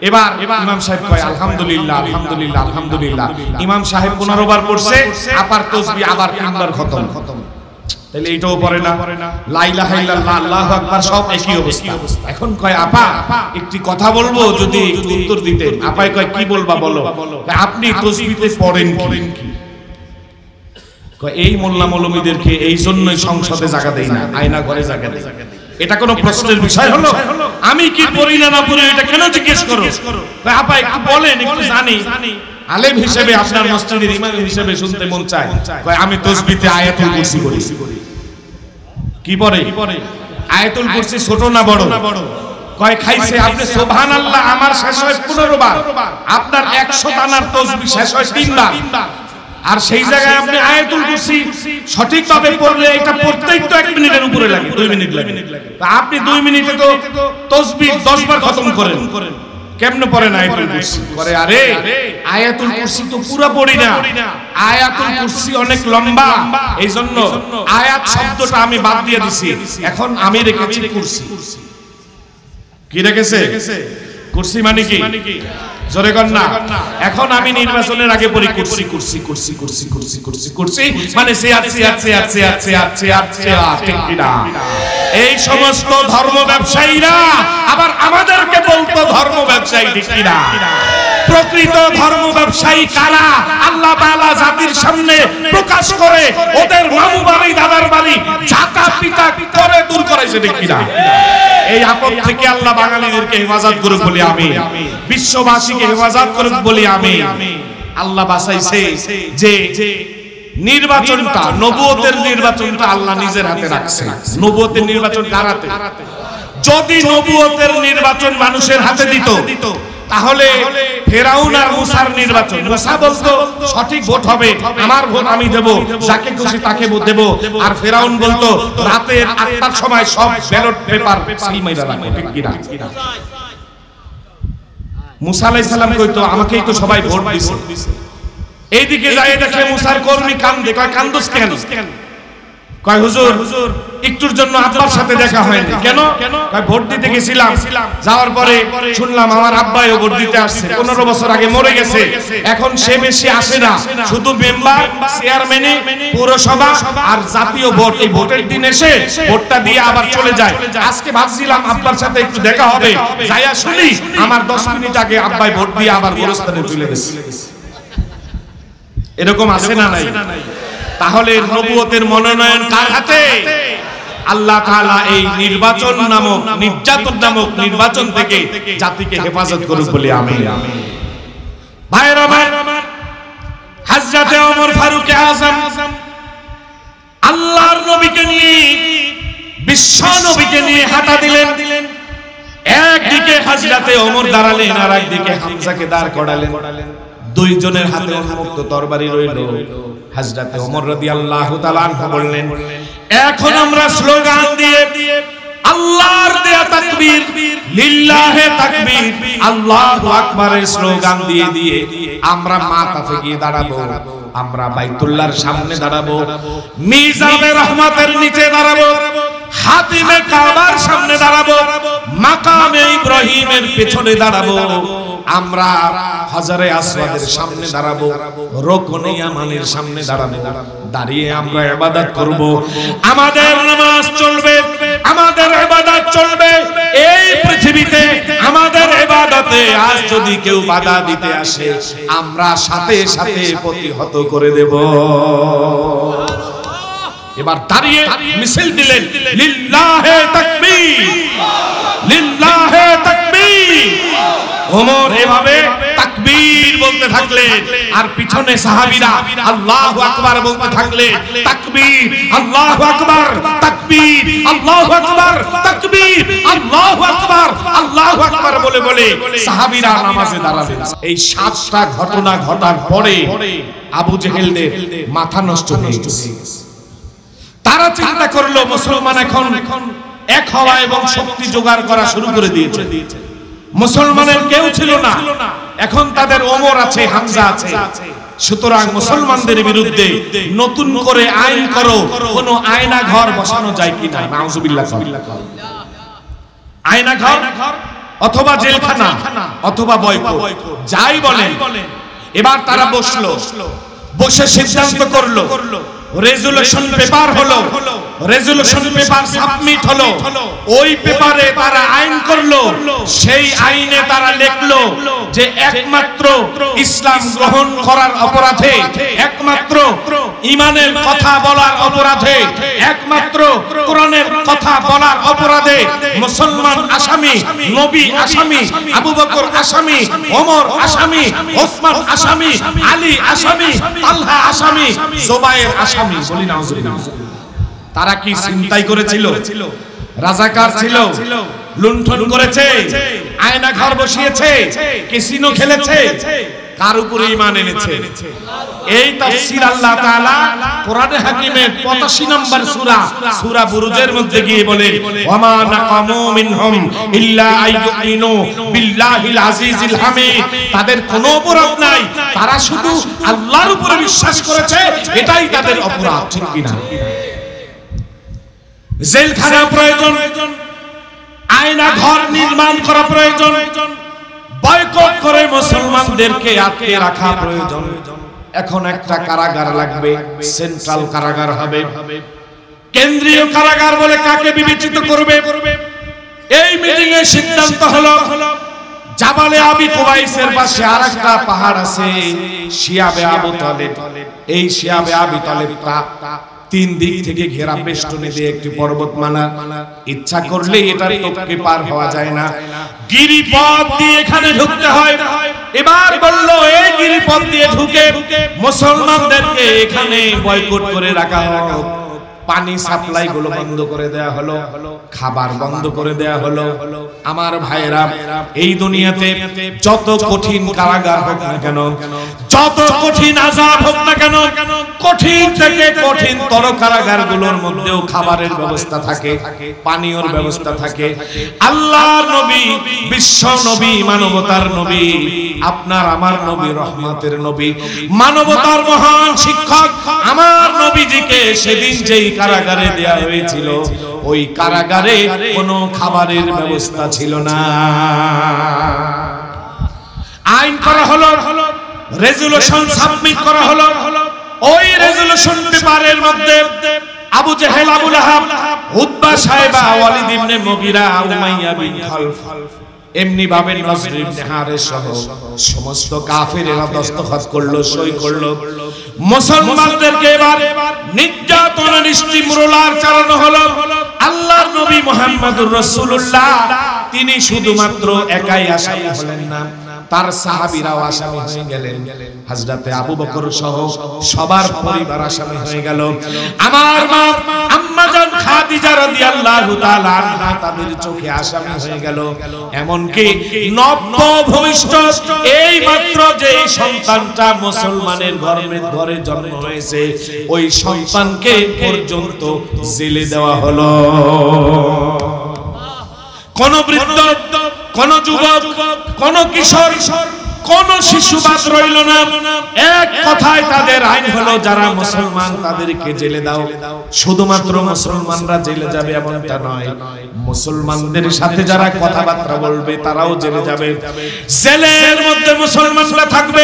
এবার ইমাম সাহেব কয় আলহামদুলিল্লাহ আলহামদুলিল্লাহ আলহামদুলিল্লাহ। ইমাম সাহেব 15 বার পড়ছে, আপার তসবিহ আবার 3 বার খতম। তাহলে এইটাও পড়ে না। লা ইলাহা ইল্লাল্লাহ, আল্লাহু আকবার, সব একই অবস্থা। এখন কয় আপা একটি কথা বলবো, যদি একটু উত্তর দিতেন। আপাই কয় কি বলবা বলো। আপনি তসবিহতে পড়েন কি? কয় এই মোল্লা মৌলবীদেরকে এই জন্যই সংসদে জায়গা দেই না, আয়না ঘরে জায়গা দেই। এটা কোনো প্রশ্নের বিষয় হলো? আমি কি পড়ি না না পড়ি এটা কেন জিজ্ঞেস করো? কয় আপা একটু বলেন, একটু জানি। আলেম হিসেবে আপনার মসজিদের ইমাম হিসেবে শুনতে মন চায়। কয় আমি তসবিহতে আয়াতুল কুরসি পড়ি। কি পড়ে? আয়াতুল কুরসি ছোট না বড়? কয় খাইছে আপনি সুবহানাল্লাহ আমার শেষ হয় 15 বার, আপনার 100 দানার তসবিহ শেষ হয় 3 বার। আর সেই জায়গায় আপনি আয়াতুল কুরসি সঠিকভাবে পড়লে এটা পড়তেই তো 1 মিনিটের উপরে লাগে, 2 মিনিট লাগে। আপনি 2 মিনিটে তো তসবিহ 10 বার খতম করেন, কেমনে পড়েন আয়াতুল কুরসি? করে আরে আয়াতুল কুরসি তো পুরো পড়ি না, আয়াতুল কুরসি অনেক লম্বা, এইজন্য আয়াত শব্দটা আমি বাদ দিয়ে দিছি। এখন আমি রেখেছি কুরসি। কি রেখেছে? কুরসি মানে কি? জোরে কর না। এখন আমি নির্বাচনের আগে পড়ি কুরসি কুরসি কুরসি কুরসি কুরসি কুরসি কুরসি, মানে ঠিক কিনা? এই সমস্ত ধর্ম ব্যবসায়ীরা আবার আমাদেরকে বলতো ধর্ম ব্যবসায়ী, ঠিক কিনা? প্রকৃত ধর্ম ব্যবসায়ী কারা? আল্লাহ তাআলা জাতির সামনে প্রকাশ করে ওদের মামু বাড়ি দাদার বাড়ি ঝাঁকা পিটা করে দূর করাইছে, ঠিক কিনা? এই আপদ থেকে আল্লাহ বাঙালিদেরকে হেফাজত করুক বলি আমি, বিশ্ববাসীকে হেফাজত করুক বলি আমি। আল্লাহ বাঁচাইছে যে নির্বাচনটা, নবুয়তের নির্বাচনটা আল্লাহ নিজের হাতে রাখছে। নবুয়তের নির্বাচন কার হাতে? যদি নবুয়তের নির্বাচন মানুষের হাতে দিত, তাহলে ফেরাউন আর মুসার নির্বাচন, মুসা বলতো সঠিক ভোট হবে, আমার ভোট আমি দেব, যাকে খুশি তাকে দেব। আর ফেরাউন বলতো রাতের 8টার সময় সব ব্যালট পেপার সিল মাইরা রাখো, ঠিক কিনা? মুসা আলাইহিস সালাম কইতো আমাকেই তো সবাই ভোট দিছে। এইদিকে যায় দেখে মুসার কর্মী কান্দে, কয় কান্দোস কেন? কয় হুজুর একটুর জন্য আব্বার সাথে দেখা হয়নি। কেন? কয় ভোট দিতে গেছিলাম, যাওয়ার পরে শুনলাম আমার আব্বাও ভোট দিতে আসছে, 15 বছর আগে মরে গেছে, এখন সে বেশি আসে না, শুধু মেম্বার, চেয়ারম্যান, পৌরসভা আর জাতীয় ভোট, এই ভোটের দিন এসে ভোটটা দিয়ে আবার চলে যায়। আজকে ভাবছিলাম আব্বার সাথে একটু দেখা হবে, যাইয়া শুনি আমার 10 মিনিট আগে আব্বাই ভোট দিয়ে আবার গোরস্থানে চলে গেছে। এরকম আছে না নাই? তাহলে নবুয়তের মনোনয়ন কার হাতে? আল্লাহ তাআলা এই নির্বাচন নামক, নির্যাতন নামক নির্বাচন থেকে জাতিকে হেফাজত করুক বলে আমিন। ভাইরা আমার, হযরতে ওমর ফারুক আযম আল্লাহর নবীকে নিয়ে, বিশ্ব নবীকে নিয়ে হাঁটা দিলেন। একদিকে হযরতে ওমর দাঁড়ালেন, আর একদিকে হামজাকে দাঁড় করালেন। দুইজনের হাতে উন্মুক্ত তরবারি রইল। হযরতে ওমর রাদিয়াল্লাহু তাআলা আনহু বললেন, এখন আমরা স্লোগান দিয়ে আল্লাহর দেয়া তাকবীর, লিল্লাহে তাকবীর, আল্লাহু আকবারের স্লোগান দিয়ে দিয়ে আমরা মাথাতে গিয়ে দাঁড়াবো, আমরা বাইতুল্লাহর সামনে দাঁড়াবো, মিজাবে রহমতের নিচে দাঁড়াবো, খাতিমে কাবার সামনে দাঁড়াবো, মাকামে ইব্রাহিমের পেছনে দাঁড়াবো, আমরা হাজারে আসওয়াদের সামনে দাঁড়াবো, রুকনে ইয়ামানের সামনে দাঁড়াবো, দাঁড়িয়ে আমরা ইবাদত করব। আমাদের নামাজ চলবে, আমাদের ইবাদত চলবে। এই পৃথিবীতে আমাদের ইবাদতে আজ যদি কেউ বাধা দিতে আসে, আমরা সাথে সাথে প্রতিহত করে দেব। এবার দাঁড়িয়ে মিছিল দিলেন, লিল্লাহে তাকবীর, লিল্লাহে তাকবীর। ওমর এভাবে তাকবীর বলতে থাকলেন, আর পিছনে সাহাবীরা আল্লাহু আকবার বলতে থাকলেন। তাকবীর, আল্লাহু আকবার, তাকবীর, আল্লাহু আকবার, তাকবীর, আল্লাহু আকবার, আল্লাহু আকবার বলে বলে সাহাবীরা নামাজে দাঁড়ালেন। এই 7টা ঘটনা ঘটার পরে আবু জেহেলদের মাথা নষ্ট হয়ে গেছে। তারা চিন্তা করলো মুসলমান এখন এক হওয়া এবং শক্তি জোগাড় করা শুরু করে দিয়েছে। মুসলমানের কেউ ছিল না, এখন তাদের ওমর আছে, হামজা আছে। সুতরাং মুসলমানদের বিরুদ্ধে নতুন করে আইন করো, কোন আয়না ঘর বসানো যায় কিনা? নাউজুবিল্লাহ। আয়না ঘর অথবা জেলখানা অথবা বয়কট, যাই বলেন। এবার তারা বসলো, বসে সিদ্ধান্ত করলো, রেজুলেশন পেপার হলো, রেজুলেশন পেপার সাবমিট হলো। ওই পেপারে তারা আইন করলো, সেই আইনে তারা লিখলো যে একমাত্র ইসলাম গ্রহণ করার অপরাধে, একমাত্র ঈমানের কথা বলার অপরাধে, একমাত্র কোরআনের কথা বলার অপরাধে মুসলমান আসামি, নবী আসামি, আবু বকর আসামি, ওমর আসামি, ওসমান আসামি, আলী আসামি, তালহা আসামি, জুবায়ের আসামি। বলি নাউজুবিল্লাহ। তারা কি চিন্তাই করেছিল? রাজাকার ছিল, লুণ্ঠন করেছে, আয়না ঘর বসিয়েছে, ক্যাসিনো খেলেছে, কার উপরে ঈমান এনেছে? এই তাফসীর আল্লাহ তাআলা কোরআনে হাকিমের 85 নম্বর সূরা সূরা বুরুজের মধ্যে গিয়ে বলে, ওয়ামা নাকামু মিনহুম ইল্লা আইয়ুমিনু বিল্লাহিল আজিজিল হামিদ। তাদের কোনো অপরাধ নাই, তারা শুধু আল্লাহর উপরে বিশ্বাস করেছে, এটাই তাদের অপরাধ। ঠিক কি না? জেলখানা প্রয়োজন, আয়না ঘর নির্মাণ করা প্রয়োজন, বয়কট করে মুসলমানদেরকে আটকে রাখা প্রয়োজন। এখন একটা কারাগার লাগবে, সেন্ট্রাল কারাগার হবে। কেন্দ্রীয় কারাগার বলে কাকে বিবেচিত করবে? এই মিটিং এ সিদ্ধান্ত হলো জাবালে আবি কুবাইসের পাশে আরেকটা পাহাড় আছে, শিয়াবে আবু তালেব। এই শিয়াবে আবি তালেবটা 3 দিক থেকে ঘেরা বেষ্টনী দিয়ে একটি পর্বতমালা। ইচ্ছা করলে এটার টপকে পার হওয়া যায় না, গিরিপথ দিয়ে এখানে ঢুকতে হয়। এবার বলল এই গিরিপথ দিয়ে ঢুকে মুসলমানদেরকে এখানে বয়কট করে রাখা হোক। পানি সাপ্লাই গুলো বন্ধ করে দেয়া হলো, খাবার বন্ধ করে দেয়া হলো। আমার ভাইরা, এই দুনিয়াতে যত কঠিন কারাগার হোক না কেন, যত কঠিন আযাব হোক না কেন, কঠিন থেকে কঠিন তর কারাগার গুলোর মধ্যেও খাবারের ব্যবস্থা থাকে, পানীয়র ব্যবস্থা থাকে। আল্লাহর নবী, বিশ্ব নবী, মানবতার নবী, আপনার আমার নবী, রহমতের নবী, মানবতার মহান শিক্ষক আমার নবীজিকে সেদিন যেই কারাগারে দেয়া হয়েছিল, ওই কারাগারে কোনো খাবারের ব্যবস্থা ছিল না। আইন করা হলো, রেজুলেশন সাবমিট করা হলো। ওই রেজুলেশন পেপারের মধ্যে আবু জেহেল, আবু লাহাব, উতবা, সাইবা, ওয়ালিদ ইবনে মুগিরা, উমাইয়া বিন খালফ, এমনি ভাবে নজর ইবনে হারেস সহ সমস্ত কাফেররা দস্তখত করলো, সই করলো। মুসলমানদেরকে এবার নির্যাতনের স্টিমরোলার চালানো হলো। আল্লাহর নবী মুহাম্মদুর রাসূলুল্লাহ তিনি শুধুমাত্র একাই আসামি হলেন না, তার সাহাবীরাও আসামি হয়ে গেলেন। হযরতে আবু বকর সহ সবার পরিবার আসামি হয়ে গেল। আমার মা আম্মা জান খাদিজা রাদিয়াল্লাহু তাআলা আনহা তাদের চোখে আসামি হয়ে গেল। এমন কি নব্য ভূমিষ্ঠ এই মাত্র যে সন্তানটা মুসলমানের ঘরে জন্ম হয়েছে, ওই সন্তানকে পর্যন্ত জেলে দেওয়া হলো। কোন বৃদ্ধ, কোন যুবক, কোন কিশোর, কোন শিশুবাদ রইল না। এক কথায় তাদের আইন হলো যারা মুসলমান তাদেরকে জেলে দাও। শুধুমাত্র মুসলমানরা জেলে যাবে এমনটা নয়, মুসলমানদের সাথে যারা কথাবার্তা বলবে তারাও জেলে যাবে। জেলের মধ্যে মুসলমানরা থাকবে।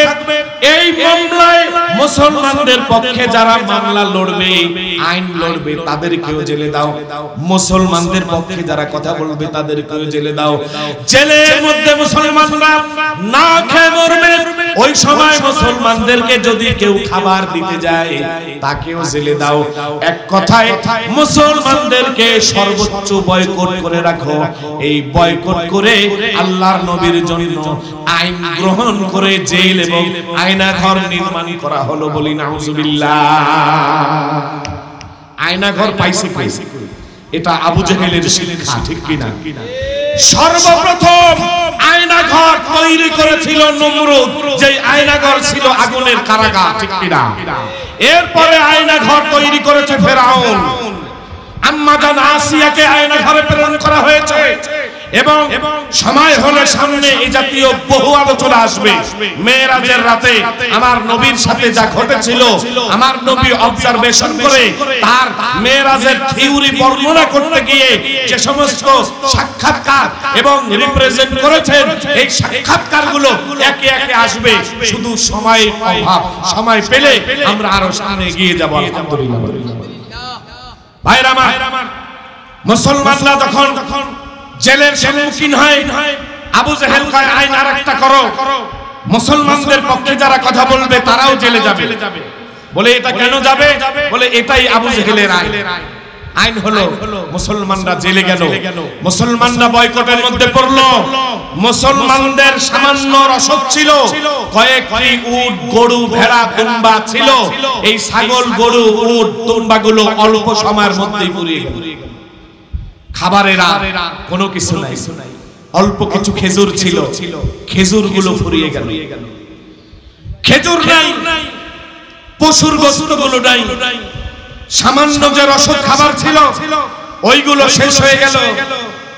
এই মামলায় মুসলমানদের পক্ষে যারা মামলা লড়বে, আইন লড়বে, তাদেরকেও জেলে দাও। মুসলমানদের পক্ষে যারা কথা বলবে তাদেরকেও জেলে দাও। জেলের মধ্যে মুসলমানরা না খেয়ে মরবে, ওই সময় মুসলমানদেরকে যদি কেউ খাবার দিতে যায় তাকেও জেলে দাও। এক কথায় মুসলমানদেরকে সর্বোচ্চ বয়কট করে রাখো। এই বয়কট করে আল্লাহর নবীর জন্য আইন গ্রহণ করে জেল এবং আয়নাঘর নির্মাণ করা হলো। বলি নাউজুবিল্লাহ। আয়নাঘর পাইছে কই? এটা আবু জেহেলের শিক্ষা, ঠিক কিনা? সর্বপ্রথম আয়নাঘর তৈরি করেছিল নমরুদ, যে আয়নাঘর ছিল আগুনের কারাগার, ঠিক কিনা? এরপরে আয়নাঘর তৈরি করেছে ফেরাউন। আম্মা জান আসিয়াকে আয়নাঘরে প্রেরণ করা হয়েছে এবং সময় হলে সামনে এই জাতীয় বহু আলোচনা আসবে। মেরাজের রাতে আমার নবীর সাথে যা ঘটেছিল, আমার নবী অবজারভেশন করে তার মেরাজের থিওরি বর্ণনা করতে গিয়ে যে সমস্ত সাক্ষাৎকার এবং রিপ্রেজেন্ট করেছেন, এই সাক্ষাৎকারগুলো একে একে আসবে। শুধু সময়ের অভাব, সময় পেলে আমরা আরো সামনে এগিয়ে যাব আলহামদুলিল্লাহ। ভাইরা আমার, মুসলমানরা যখন জেলের সম্মুখীন হয়, আবু জেহেল কয় আইন আরেকটা করো, মুসলমানদের পক্ষে যারা কথা বলবে তারাও জেলে যাবে। বলে এটা কেন যাবে? বলে এটাই আবু জেহেলের আইন। আইন হলো মুসলমানরা জেলে গেল, মুসলমানরা বয়কটের মধ্যে পড়লো। মুসলমানদের সামান্য রসদ ছিল, কয়েকটি উট, গরু, ভেড়া, দুম্বা ছিল। এই ছাগল, গরু, উট, দুম্বাগুলো অল্প সময়ের মধ্যেই পুড়িয়ে গেল। খাবারের আর কোনো কিছু নাই, অল্প কিছু খেজুর ছিল, খেজুরগুলো ফুরিয়ে গেল। খেজুর নাই, পশুর গোশতগুলো নাই, সামান্য যে রসদ খাবার ছিল ওইগুলো শেষ হয়ে গেল।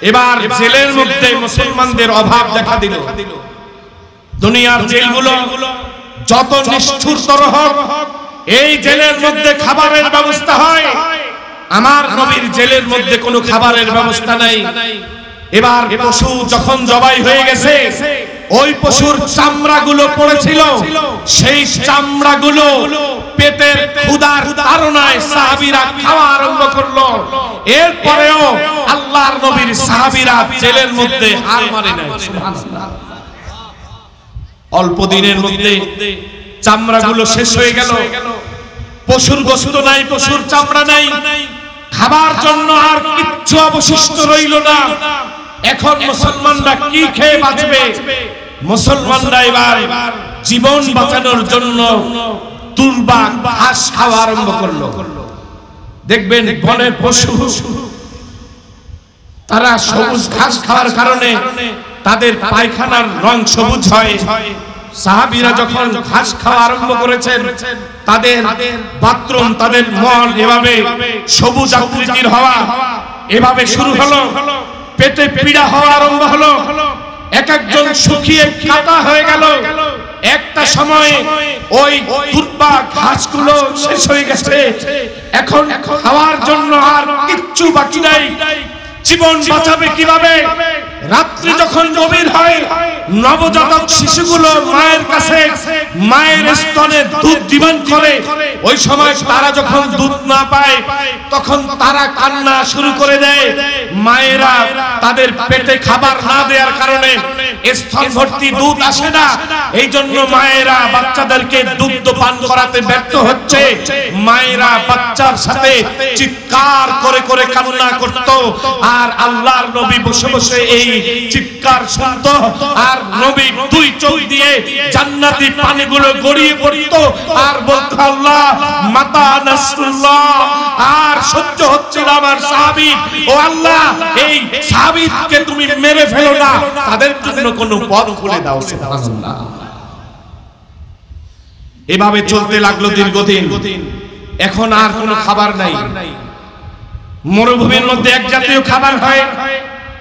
এবার জেলের মধ্যে মুসলমানদের অভাব দেখা দিল। দুনিয়ার জেলগুলো যত নিষ্ঠুরতর হোক, এই জেলের মধ্যে খাবারের ব্যবস্থা হয়। আমার নবীর জেলের মধ্যে কোনো খাবারের ব্যবস্থা নাই। এবার পশু যখন জবাই হয়ে গেছে, ওই পশুর চামড়াগুলো পড়েছিল, সেই চামড়াগুলো পেটের ক্ষুধার তাড়নায় সাহাবীরা খাওয়া আরম্ভ করলো। এরপরেও আল্লাহর নবীর সাহাবীরা জেলের মধ্যে হার মানে নাই। সুবহানাল্লাহ। অল্প দিনের মধ্যে চামড়াগুলো শেষ হয়ে গেল, পশুর গোশত নাই, পশুর চামড়া নাই, খাবার জন্য আর কিচ্ছু অবশিষ্ট রইল না। এখন মুসলমানরা কি খেয়ে বাঁচবে? মুসলমানরা এবার জীবন বাঁচানোর জন্য তুরবা ঘাস খাওয়া আরম্ভ করলো। দেখবেন বনের পশু তারা সবুজ ঘাস খাওয়ার কারণে তাদের পায়খানার রং সবুজ হয়। সাহাবীরা যখন ঘাস খাওয়া আরম্ভ করেছেন, তাদের বাথরুম, তাদের মল এভাবে সবুজ আকৃতির হওয়া এভাবে শুরু হলো। পেটে পীড়া হওয়া আরম্ভ হলো। এক একজন শুকিয়ে কাটা হয়ে গেল। একটা সময় ওই তুরবা ঘাসগুলো শেষ হয়ে গেছে। এখন খাওয়ার জন্য আর কিচ্ছু বাকি নাই। জীবন বাঁচাবে কিভাবে? রাত্রি যখন গভীর হয়, নবজাতক শিশুগুলো মায়ের কাছে মায়ের স্তনে দুধ ডিমান্ড করে। ওই সময় তারা যখন দুধ না পায় তখন তারা কান্না শুরু করে দেয়। মায়েরা তাদের পেটে খাবার না দেওয়ার কারণে স্তন ভর্তি দুধ আসে না। এই জন্য মায়েরা বাচ্চাদেরকে দুধ পান করাতে ব্যর্থ হচ্ছে। মায়েরা বাচ্চার সাথে চিৎকার করে করে কান্না করত, আর আল্লাহর নবী বসে বসে এই চিৎকার শুনত। আর নবী দুই চোখ দিয়ে জান্নাতি পানিগুলো গড়িয়ে পড়তো আর বলতো, আল্লাহ মাতা নাসরুল্লাহ। আর সহ্য হচ্ছে না আমার সাহাবী, ও আল্লাহ এই সাহাবীকে তুমি মেরে ফেলো না, তাদের জন্য কোনো পথ খুলে দাও। সুবহানাল্লাহ। এভাবে চলতে লাগলো দীর্ঘদিন। এখন আর কোনো খাবার নাই। মরুভূমির মধ্যে এক জাতীয় খাবার হয়,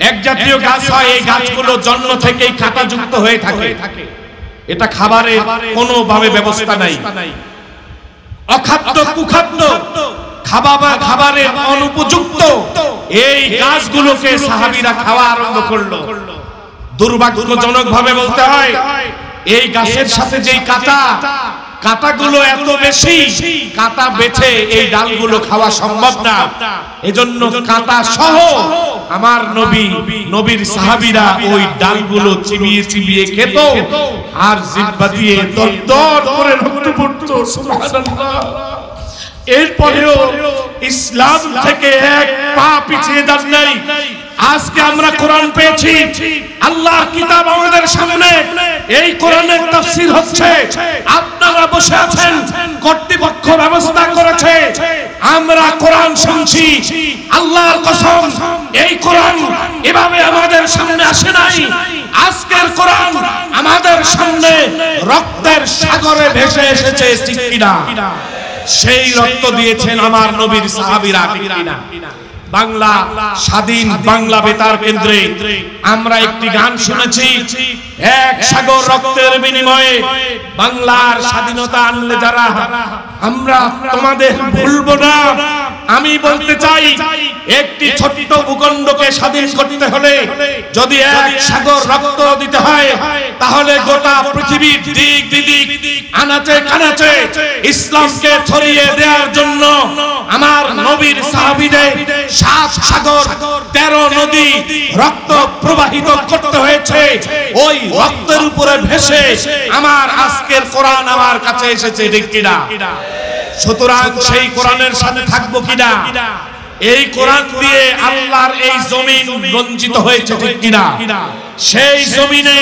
এক জাতীয় গাছ হয়। এই গাছগুলো জন্ম থেকেই কাঁটাযুক্ত হয়ে থাকে। এটা খাবারের কোনোভাবে ব্যবস্থা নাই, অখাদ্য কুখাদ্য, খাবারের অনুপযুক্ত এই গাছগুলোকে সাহাবীরা খাওয়া আরম্ভ করলো। দুর্ভাগ্যজনক ভাবে বলতে হয়, এই গাছের সাথে যেই কাঁটাগুলো এত বেশি, কাঁটা বেছে এই ডালগুলো খাওয়া সম্ভব না। এজন্য কাঁটা সহ আমার নবীর সাহাবীরা ওই ডালগুলো চিবিয়ে চিবিয়ে খেত আর জিহ্বা দিয়ে দরদর করে রক্ত পড়তো। সুবহানাল্লাহ। এরপরেও ইসলাম থেকে এক পা পিছিয়ে যান নাই। আজকে আমরা কোরআন পেয়েছি, আল্লাহর কিতাব আমাদের সামনে, এই কোরআনের তাফসীর হচ্ছে, আপনারা বসে আছেন, কর্তৃপক্ষ ব্যবস্থা করেছে, আমরা কোরআন শুনছি। আল্লাহর কসম, এই কোরআন এভাবে আমাদের সামনে আসে নাই। আজকের কোরআন আমাদের সামনে রক্তের সাগরে ভেসে এসেছে, ঠিক কিনা? সেই রক্ত দিয়েছেন আমার নবীর সাহাবীরা, ঠিক কিনা? বাংলা স্বাধীন বাংলা বেতার কেন্দ্রে আমরা একটি গান শুনেছি, এক সাগর রক্তের বিনিময়ে বাংলার স্বাধীনতা আনলে যারা, আমরা তোমাদের ভুলবো না। আমি বলতে চাই, একটি ছোট্ট ভূখণ্ডকে স্বাধীন করতে হলে যদি এক সাগর রক্ত দিতে হয়, তাহলে গোটা পৃথিবীর দিক বিদিক আনাচে কানাচে ইসলামকে ছড়িয়ে দেওয়ার জন্য আমার নবীর সাহাবীদের 7 সাগর 13 নদী রক্ত প্রবাহিত করতে হয়েছে। ওই রক্তের উপরে ভেসে আমার আজকের কোরআন আমার কাছে এসেছে, ঠিক কিনা? সুতরাং সেই কোরআনের সাথে থাকবো কিনা? এই কোরআন দিয়ে আল্লাহর এই জমিন রঞ্জিত হয়েছে, ঠিক কিনা? সেই জমিনে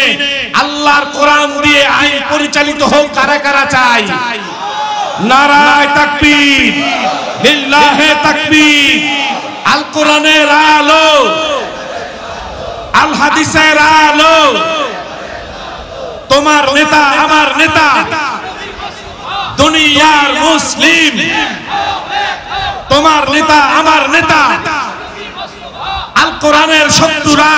আল্লাহর কোরআন দিয়ে আইন পরিচালিত হোক, কারা কারা চাই? নারায়ে তাকবীর, লিল্লাহে তাকবীর। আল কোরআনের আলো, আল হাদিসের আলো, তোমার নেতা আমার নেতা, দুনিয়ার মুসলিম, তোমার নেতা আমার নেতা, আল কোরআনের শত্রুরা,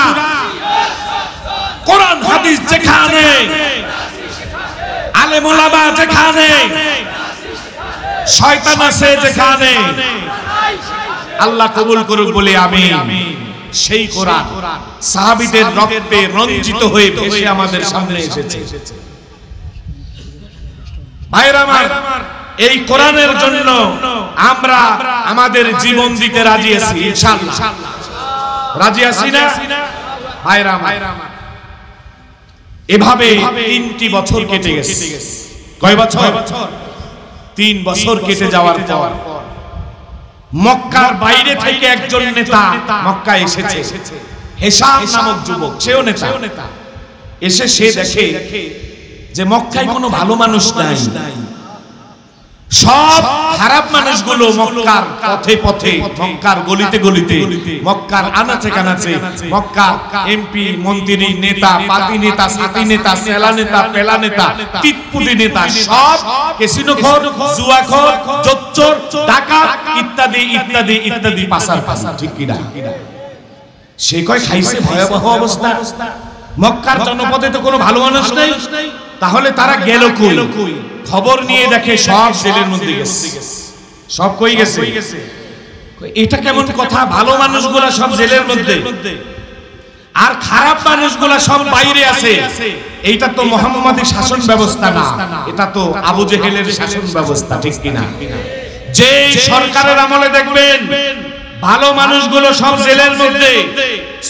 কোরআন হাদিস যেখানে, আলেম ওলামা যেখানে, শয়তান আছে যেখানে, আল্লাহ কবুল করুক বলে আমিন। সেই কোরআন সাহাবীদের রক্তে রঞ্জিত হয়ে ভেসে আমাদের সামনে এসেছে। ভাইরা আমার, এই কোরআনের জন্য আমরা আমাদের জীবন দিতে রাজি আছি, ইনশাআল্লাহ। রাজি আছি না ভাইরা আমার? এভাবে 3টি বছর কেটে গেছে। কয় বছর? 3 বছর কেটে যাওয়ার পর মক্কার বাইরে থেকে একজন নেতা মক্কায় এসেছে, হেশাম নামক যুবক, সেও নেতা। এসে সে দেখে যে মক্কায় কোনো ভালো মানুষ নাই, সব খারাপ মানুষগুলো মক্কার পথে পথে, মক্কার গলিতে গলিতে, মক্কার আনাচে কানাচে, মক্কার এমপি মন্ত্রী নেতা, পাতি নেতা, সাথী নেতা, সেলা নেতা, পেলা নেতা, টিটপুটি নেতা, সব ক্যাসিনোখোর, জুয়াখোর, জোচ্চোর, ডাকাত ইত্যাদি ইত্যাদি ইত্যাদি পাসার, ঠিক কিনা? সে কয় খাইছে ভয়াবহ অবস্থা, মক্কার জনপদে তো কোনো ভালো মানুষ নেই, তাহলে তারা গেল কই? খবর নিয়ে দেখে সব জেলের মধ্যে গেছে। সব কই গেছে? এটা কেমন কথা? ভালো মানুষগুলা সব জেলের মধ্যে আর খারাপ মানুষগুলা সব বাইরে আছে। এইটা তো মুহাম্মাদি শাসন ব্যবস্থা না, এটা তো আবু জেহেলের শাসন ব্যবস্থা, ঠিক কিনা? যে সরকারের আমলে দেখবেন ভালো মানুষগুলো সব জেলের মধ্যে,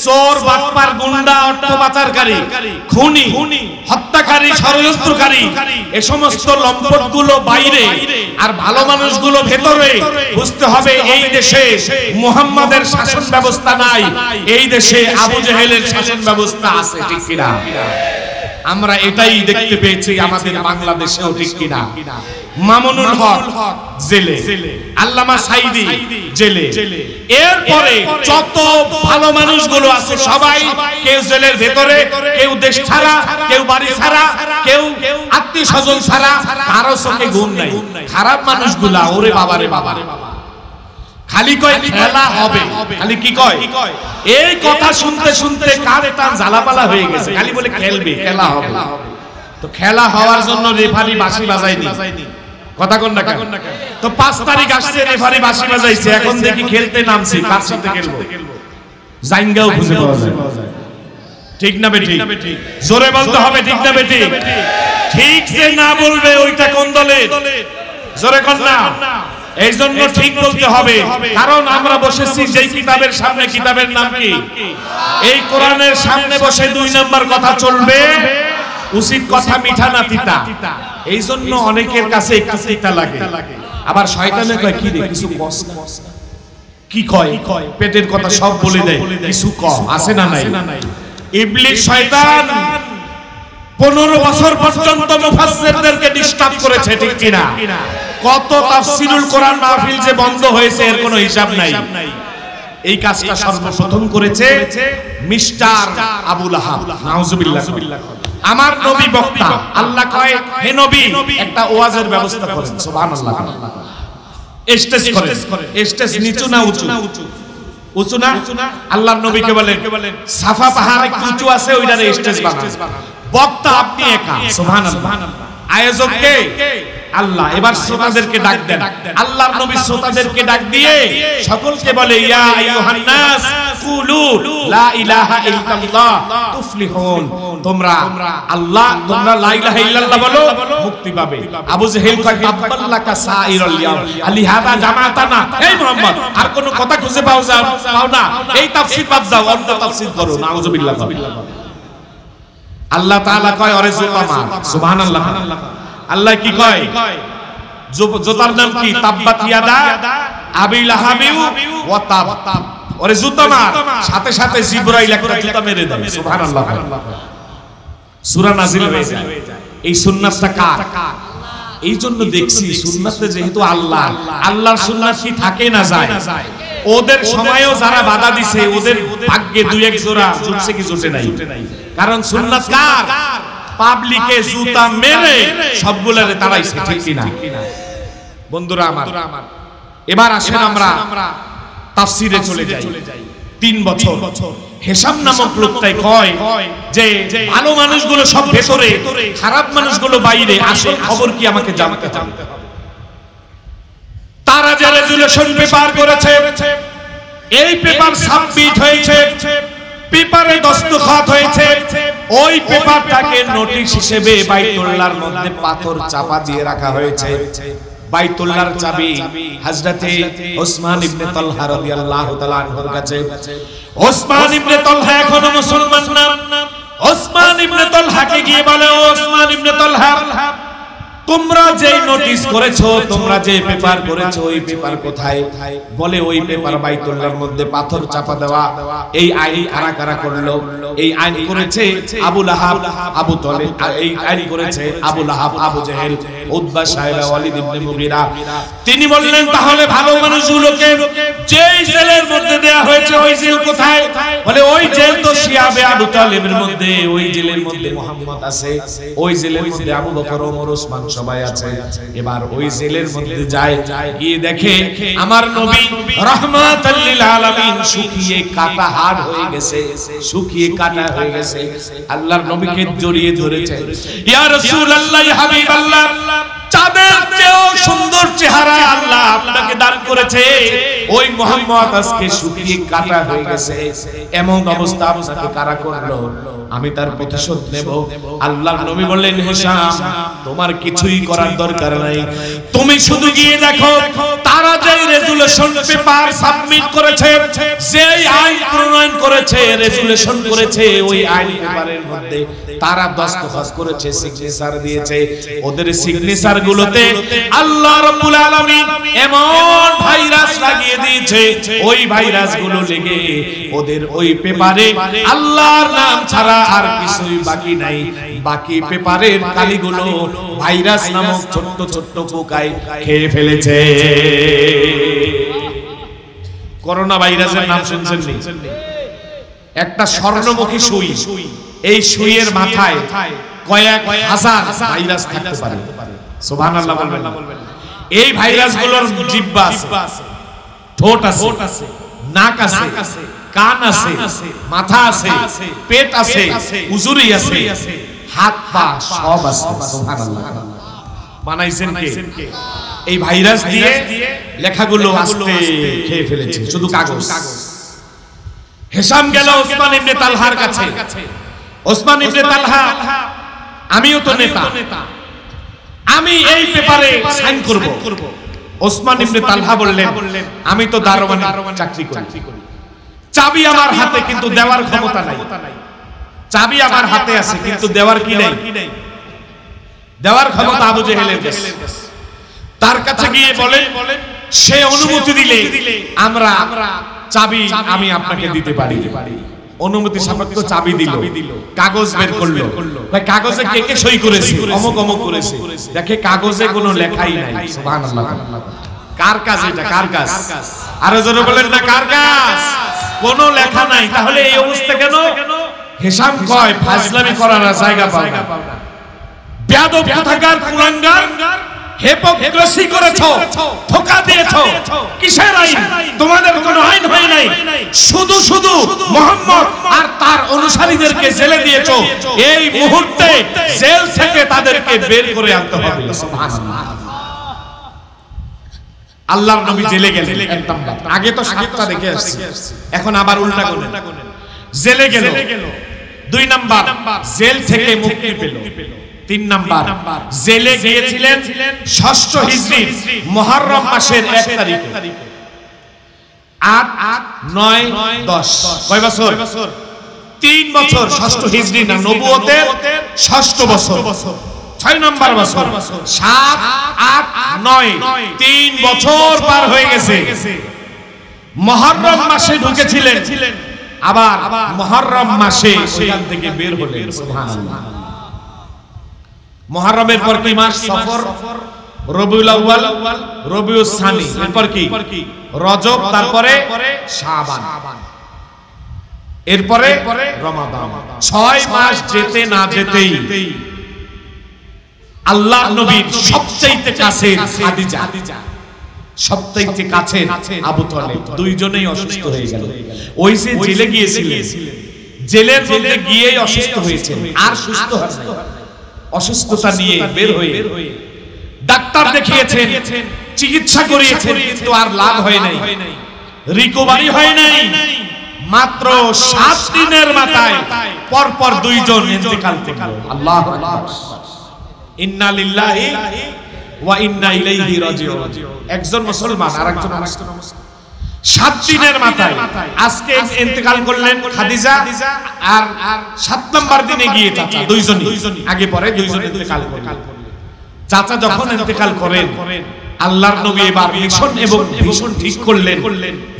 চোর, বাটপার, গুন্ডা, অর্থ পাচারকারী, খুনি, হত্যাকারী, ষড়যন্ত্রকারী, এই সমস্ত লম্পটগুলো বাইরে আর ভালো মানুষগুলো ভেতরে। বুঝতে হবে এই দেশে মুহাম্মাদের শাসন ব্যবস্থা নাই, এই দেশে আবু জেহেলের শাসন ব্যবস্থা আছে, ঠিক কিনা? আমরা এটাই দেখতে পেয়েছি আমাদের বাংলাদেশেও, ঠিক কিনা? মামুনুল হক জেলে, আল্লামা সাইদি জেলে, এরপরে যত ভালো মানুষগুলো আছে সবাই কেউ জেলের ভেতরে, কেউ দেশ ছাড়া, কেউ বাড়ি ছাড়া, কেউ আত্মীয় স্বজন ছাড়া, কারো চোখে ঘুম নাই। খারাপ মানুষগুলা ওরে বাবা রে বাবা, খালি কয় খেলা হবে, খালি কি কয়? এই কথা শুনতে শুনতে কার টান জ্বালাপালা হয়ে গেছে, খালি বলে খেলবে, খেলা হবে। তো খেলা হওয়ার জন্য রেফারি বাঁশি বাজায়নি, কথা কোন না? তো 5 তারিখ আসছে, রেফারি বাঁশি বাজাইছে, এখন দেখি খেলতে নামছি, কার সাথে খেলবো? জাইঙ্গাও খুঁজে পাওয়া যায়, ঠিক না বেটি? জোরে বলতে হবে, ঠিক না বেটি? ঠিক যে না বলবে ওইটা কোন দলে? জোরে কোন না? এই জন্য ঠিক বলতে হবে, কারণ আমরা বসেছি যেই কিতাবের সামনে, কিতাবের নাম কি? এই কোরআনের সামনে বসে 2 নাম্বার কথা চলবে, উচিত কথা মিঠা না তিতা। এই জন্য অনেকের কাছে একটু তিতা লাগে। আবার শয়তানে কয় কি রে কিছু কস, কি কয়? পেটের কথা সব বলে দেয়, কিছু কম আছে না নাই? ইবলিস শয়তান 15 বছর পর্যন্ত মুফাসসিরদেরকে ডিস্টার্ব করেছে, ঠিক কি না? কত তাফসীরুল কোরআন মাহফিল যে বন্ধ হয়েছে এর কোনো হিসাব নাই। এই কাজটা সর্বপ্রথম করেছে মিস্টার আবু লাহাব, নাউজুবিল্লাহ। আমার নবী বক্তা, আল্লাহ কয় হে নবী একটা ওয়াজের ব্যবস্থা করেন, সুবহানাল্লাহ। স্টেজ করেন, স্টেজ নিচু না উঁচু? উঁচু না? আল্লাহর নবীকে বলেন সাফা পাহাড় একটু উঁচু আছে, ওইটারে স্টেজ বানান। বক্তা আপনি একা, সুবহানাল্লাহ। আয়োজক কে? আল্লাহ। এবার শ্রোতাদেরকে ডাক দেন, আল্লাহর নবী শ্রোতাদেরকে ডাক দিয়ে সকলকে বলে ইয়া আইয়ুহান নাস কুলু লা ইলাহা ইল্লাল্লাহ তুফলিহুন, তোমরা আল্লাহ, তোমরা লা ইলাহা ইল্লাল্লাহ বলো, মুক্তি পাবে। আবু জেহেল কয় তাব্বাল্লাকা সাইরুল ইয়াম আলি হাদা জামাতানা। এই মুহাম্মদ আর কোন কথা খুঁজে পাও না, এই তাফসীর বাদ দাও, অন্য তাফসীর করো, নাউজুবিল্লাহ। আল্লাহ তাআলা কয় ওরে জুতা মার, সুবহানাল্লাহ। আল্লাহ কি কয়? জুতার নাম কি? তাব্বাত ইয়াদা আবি লাহাবিউ ওয়া তাব, ওরে জুতা মার। সাথে সাথে জিবরাইল একটা জুতা মেরে দেয়, সুবহানাল্লাহ। সূরা নাজিল হয়ে যায়। এই সুন্নাতটা কার? এই জন্য দেখছি সুন্নাতে যেহেতু আল্লাহ, আল্লাহর সুন্নাত কি থাকে না যায়? ওদের সময়ও যারা বাধা দিছে ওদের ভাগ্যে 2-1 জোড়া জুটছে কি জুটে নাই? কারণ সুন্নাত কার? পাবলিকে জুতা মেরে সবগুলোরে তাড়াইছে, ঠিক কি না? বন্ধুরা আমার, এবার আসেন আমরা তাফসীরে চলে যাই। 3 বছর হিসাম নামক লোকটাই কয় যে ভালো মানুষগুলো সব ভেতরে, খারাপ মানুষগুলো বাইরে, আসল খবর কি আমাকে জানতে হবে। তারা যে রেজুলেশন পেপার করেছে, এই পেপার সাবমিট হয়েছে, পেপারে দস্তখত হয়েছে, ওই পেপারটাকে নোটিশ হিসেবে বাইতুল্লাহর মধ্যে পাথর চাপা দিয়ে রাখা হয়েছে। বাইতুল্লাহর চাবি হযরতে ওসমান ইবনে তালহা রাদিয়াল্লাহু তাআলা আনহুর কাছে। ওসমান ইবনে তালহা এখনো মুসলমান না। ওসমান ইবনে তালহাকে গিয়ে বলে, ওসমান ইবনে তালহা তোমরা যে নোটিশ করেছো, তোমরা যে পেপার করেছো, ওই পেপার কোথায়? বলে ওই পেপার বাইতুল্লাহর মধ্যে পাথর চাপা দেওয়া। এই আইন কারা কারা করলো? এই আইন করেছে আবু লাহাব, আবু তালেব। এই আইন করেছে আবু লাহাব, আবু জেহেল, উতবা, সাইবা, ওয়ালিদ ইবনে মুগীরা। তিনি বললেন তাহলে ভালো মানুষগুলোকে যেই জেলের মধ্যে দেয়া হয়েছে ওই জেল কোথায়? বলে ওই জেল তো শিয়াবে আবু তালেবের মধ্যে, ওই জেলের মধ্যে মুহাম্মদ আছে, ওই জেলের মধ্যে আবু বকর, ওমর, ওসমান সবাই আছে। এবার ওই জেলের মধ্যে যায়, গিয়ে দেখে আমার নবী রাহমাতাল লিল আলামিন শুকিয়ে কাটা হাড় হয়ে গেছে, শুকিয়ে কাটা হয়ে গেছে। আল্লাহর নবীকে জড়িয়ে ধরেছে, ইয়া রাসূলুল্লাহ, ইয়া হাবিবাল্লাহ, চাঁদের চেয়েও সুন্দর চেহারা আল্লাহ আপনাকে দান করেছে, ওই মুহাম্মদ আজকে শুকিয়ে কাটা হয়ে গেছে। এমন অবস্থা আপনাকে কারা করলো? আমি তার প্রতিশোধ নেব। আল্লাহর নবী বললেন, হিশাম তোমার কিছুই করার দরকার নাই, তুমি শুধু গিয়ে দেখো তারা যে রেজুলেশন পেপার সাবমিট করেছে, যেই আইন প্রণয়ন করেছে, রেজুলেশন করেছে, ওই আইন পেপারের মধ্যে তারা দস্তখত করেছে, সিগনেচার দিয়েছে। ওদের সিগনেচার গুলোতে আল্লাহ রাব্বুল আলামিন এমন ভাইরাস লাগিয়ে দিয়েছে, ওই ভাইরাস গুলো লেগে ওদের ওই পেপারে আল্লাহর নাম ছাড়া আর কিছুই বাকি নাই। বাকি পেপারের কালিগুলো ভাইরাস নামক ছোট্ট ছোট্ট পোকায় খেয়ে ফেলেছে। করোনা ভাইরাসের নাম শুনছেন নি? একটা স্বর্ণমুখী সুই, এই সুইয়ের মাথায় কয়েক হাজার ভাইরাস থাকতে পারে। সুবহানাল্লাহ বলবেন। এই ভাইরাসগুলোর জিহ্বা আছে, ঠোঁট আছে, নাক আছে, কান আছে, মাথা আছে, পেট আছে, উজুরি আছে, হাত পা সব আছে। সুবহানাল্লাহ। বানাইছেন কে? এই ভাইরাস দিয়ে লেখাগুলো আস্তে খেয়ে ফেলেছে, শুধু কাগজ। হিশাম গেল ওসমান ইবনে তালহার কাছে। ওসমান ইবনে তালহা, আমিও তো নেতা, আমি এই পেপারে সাইন করব। ওসমান ইবনে তালহা বললেন, আমি তো দারোয়ানের চাকরি করি, চাবি আমার হাতে কিন্তু দেওয়ার ক্ষমতা নাই। চাবি আমার হাতে আছে কিন্তু দেওয়ার কি নাই? দেওয়ার ক্ষমতা আবু জেহেলের কাছে। তার কাছে গিয়ে বলেন, সে অনুমতি দিলে আমরা চাবি আমি আপনাকে দিতে পারি। অনুমতি সাপেক্ষ চাবি দিল, কাগজ বের করলো। ভাই কাগজে কে কে সই করেছে? অমুক অমুক করেছে। দেখে কাগজে কোনো লেখাই নাই। সুবহানাল্লাহ। কার কাজ এটা? কার কাজ? আরো জোরে বলেন না, কার কাজ? কোনো লেখা নাই। তাহলে এই অবস্থা কেন? হিশাম কয় ফাজলামি করার জায়গা পাও না। বেয়াদব কোথাকার কুলাঙ্গার, হিপোক্রেসি করেছো, ধোঁকা দিয়েছো। কিসের আইন? তোমাদের কোনো আইন হয় নাই, শুধু শুধু মুহাম্মদ আর তার অনুসারীদেরকে জেলে দিয়েছো। এই মুহূর্তে জেল থেকে তাদেরকে বের করে আনতে হবে। সুবহানাল্লাহ। আল্লাহর নবী জেলে গেলেন এক নাম্বার। আগে তো 7টা রেখে আসছে, এখন আবার উল্টা করলেন। জেলে গেল। 2 নাম্বার, জেল থেকে মুক্তি পেল। 3 নাম্বার, জেলে গিয়েছিলেন 6ষ্ঠ হিজরি মুহররম মাসের 1 তারিখে। 8, 9, 10 কয় বছর? 3 বছর। 6ষ্ঠ হিজরি না, নবুয়তের 6ষ্ঠ বছর। 6 নাম্বার বছর। 7, 8, 9 3 বছর পার হয়ে গেছে। মুহররম মাসে ঢুকেছিলেন, আবার মুহররম মাসে সেখান থেকে বের হলেন। সুবহানাল্লাহ। মুহররমের পর কি মাস? সফর, রবিউল আউয়াল, রবিউল সানি, এরপর কি? রজব, তারপরে শাবান, এরপরে রমাদান। 6 মাস যেতে না যেতেই আল্লাহর নবীর সবচেয়ে কাছের খাদিজা, সবচেয়ে কাছের আবু তালেব, দুইজনেই অসুস্থ হয়ে গেল। ওই যে জেলে গিয়েছিলেন, জেলের মধ্যে গিয়েই অসুস্থ হয়েছেন, আর সুস্থ হন নাই। অসুস্থতা নিয়ে বের হয়ে ডাক্তার দেখিয়েছেন, চিকিৎসা করিয়েছেন, কিন্তু আর লাভ হয় নাই, রিকভারি হয় নাই। মাত্র 7 দিনের মাথায় পরপর 2 জন ইন্তেকাল করল। আল্লাহু আকবার। ইন্না লিল্লাহি ওয়া ইন্না ইলাইহি রাজিউন। একজন মুসলমান আর একজন মুসলিম। 7 দিনের মাথায় আজকে ইন্তেকাল করলেন খাদিজা, আর 7 নাম্বার দিনে গিয়ে চাচা, দুইজনই আগে পরে দুইজন ইন্তেকাল করলেন। চাচা যখন ইন্তেকাল করেন, আল্লাহর নবী এবার মিশন এবং ভীষণ ঠিক করলেন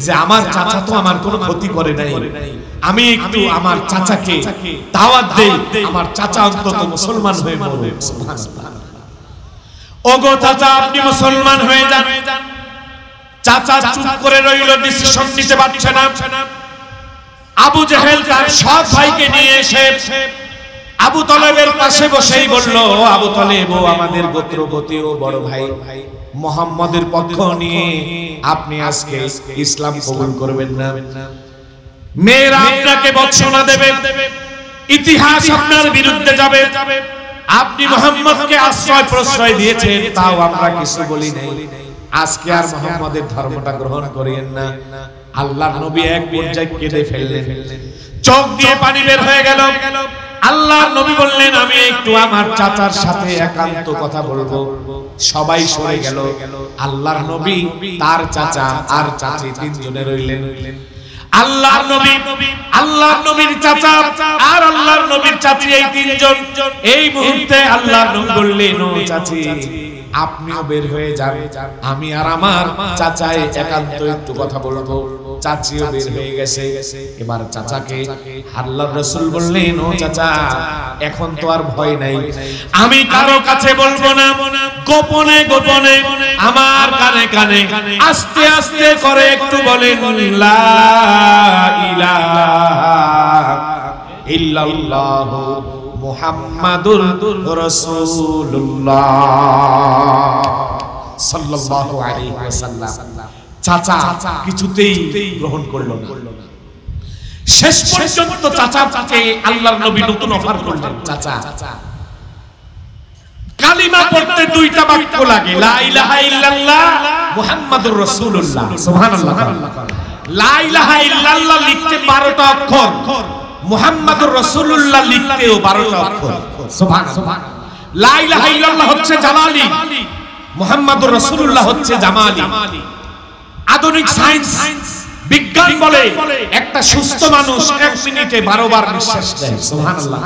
যে আমার চাচা তো আমার কোনো ক্ষতি করে নাই, আমি একটু আমার চাচাকে দাওয়াত দেই, আমার চাচা অন্তত মুসলমান হয়ে মরুক। সুবহানাল্লাহ। ওগো চাচা, আপনি মুসলমান হয়ে যান। চাচা চুপ করে রইল, ডিসিশন নিতে পারছে না। আবু জেহেল তার সব ভাইকে নিয়ে এসে আবু তালেবের পাশে বসেই বলল, আবু তালেব, ও আমাদের গোত্রপতি ও বড় ভাই, মুহাম্মদের পক্ষ নিয়ে আপনি আজকে ইসলাম কবুল করবেন না? মেয়েরা আপনাকে বর্ষনা দেবে, ইতিহাস আপনার বিরুদ্ধে যাবে। আপনি মুহাম্মদকে আশ্রয় প্রশ্রয় দিয়েছেন, তাও আমরা কিছু বলি নাই। আজকে আর মুহাম্মদের ধর্মটা গ্রহণ করেন না। আল্লাহর নবী এক পর্যায়ে কেঁদে ফেললেন, চোখ দিয়ে পানি বের হয়ে গেল। আল্লাহর নবী বললেন, আমি একটু আমার চাচার সাথে একান্ত কথা বলবো। সবাই সরে গেল। আল্লাহর নবী, তার চাচা আর চাচি 3 জনে রইলেন। আল্লাহর নবী, আল্লাহর নবীর চাচা আর আল্লাহর নবীর চাচি, এই 3 জন। এই মুহূর্তে আল্লাহর নবী বললেন, ও চাচি, আপনিও বের হয়ে যান, আমি আর আমার চাচাই একান্ত একটু কথা বলবো। চাচিও বের হয়ে গেছে। এবার চাচাকে আল্লাহর রাসূল বললেন, ও চাচা, এখন তো আর ভয় নাই, আমি কারো কাছে বলবো না, গোপনে গোপনে আমার কানে কানে আস্তে আস্তে করে একটু বলেন, লা ইলাহা ইল্লাল্লাহু মুহাম্মাদুর রাসূলুল্লাহ সাল্লাল্লাহু আলাইহি ওয়াসাল্লাম। চাচা কিছুতেই গ্রহণ করল না। শেষ পর্যন্ত চাচাকে আল্লাহর নবী নতুন অফার করলেন, চাচা কালিমা পড়তে দুইটা বাক্য লাগে, লা ইলাহা ইল্লাল্লাহ মুহাম্মাদুর রাসূলুল্লাহ। সুবহানাল্লাহ। লা ইলাহা ইল্লাল্লাহ লিখতে 12টা অক্ষর, মুহাম্মাদুর রাসূলুল্লাহ লিখতেও 12টা অক্ষর। সুবহানাল্লাহ। লা ইলাহা ইল্লাল্লাহ হচ্ছে জালালি, মুহাম্মাদুর রাসূলুল্লাহ হচ্ছে জামালি। আধুনিক সায়েন্স বিজ্ঞান বলে একটা সুস্থ মানুষ 1 মিনিটে 12 বার নিঃশ্বাস নেয়। সুবহানাল্লাহ।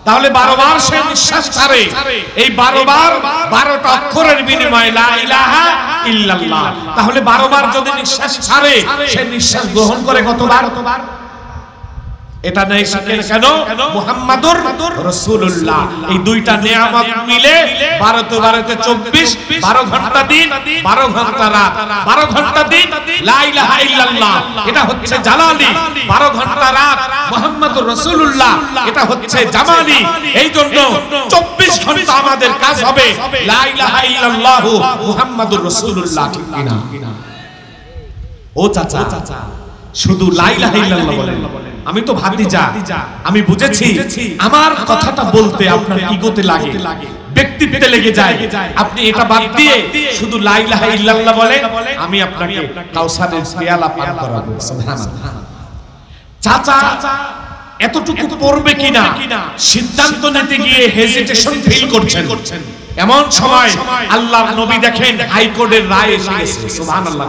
তাহলে 12 বার সে নিঃশ্বাস ছাড়ে, এই 12 বার 12টা অক্ষরের বিনিময়ে লা ইলাহা ইল্লাল্লাহ। তাহলে 12 বার যদি নিঃশ্বাস ছাড়ে, সে নিঃশ্বাস গ্রহণ করে কতবার? এটা নেই শিখেন কেন? মুহাম্মাদুর রাসূলুল্লাহ। এই দুইটা নিয়ামত মিলে 12 তে 24, 12 ঘন্টা দিন, 12 ঘন্টা রাত, 12 ঘন্টা দিন লা ইলাহা ইল্লাল্লাহ, এটা হচ্ছে জালালি। 12 ঘন্টা রাত মুহাম্মাদুর রাসূলুল্লাহ, এটা হচ্ছে জামালি। এই জন্য 24 ঘন্টা আমাদের কাজ হবে লা ইলাহা ইল্লাল্লাহ মুহাম্মাদুর রাসূলুল্লাহ। ঠিক কিনা? ও চাচা, শুধু লা ইলাহা ইল্লাল্লাহ বলেন। আমি তো ভাতিজা, আমি বুঝেছি আমার কথাটা বলতে আপনার ইগোতে লাগে, ব্যক্তিত্বে লেগে যায়। আপনি এটা বাদ দিয়ে শুধু লা ইলাহা ইল্লাল্লাহ বলেন, আমি আপনাকে কাউসারের পেয়ালা পান করাবো। সুবহানাল্লাহ। চাচা এতটুকু পড়বে কিনা সিদ্ধান্ত নিতে গিয়ে হেজিটেশন ফিল করছেন। এমন সময় আল্লাহর নবী দেখেন হাইকোর্টের রায় এসে গেছে। সুবহানাল্লাহ।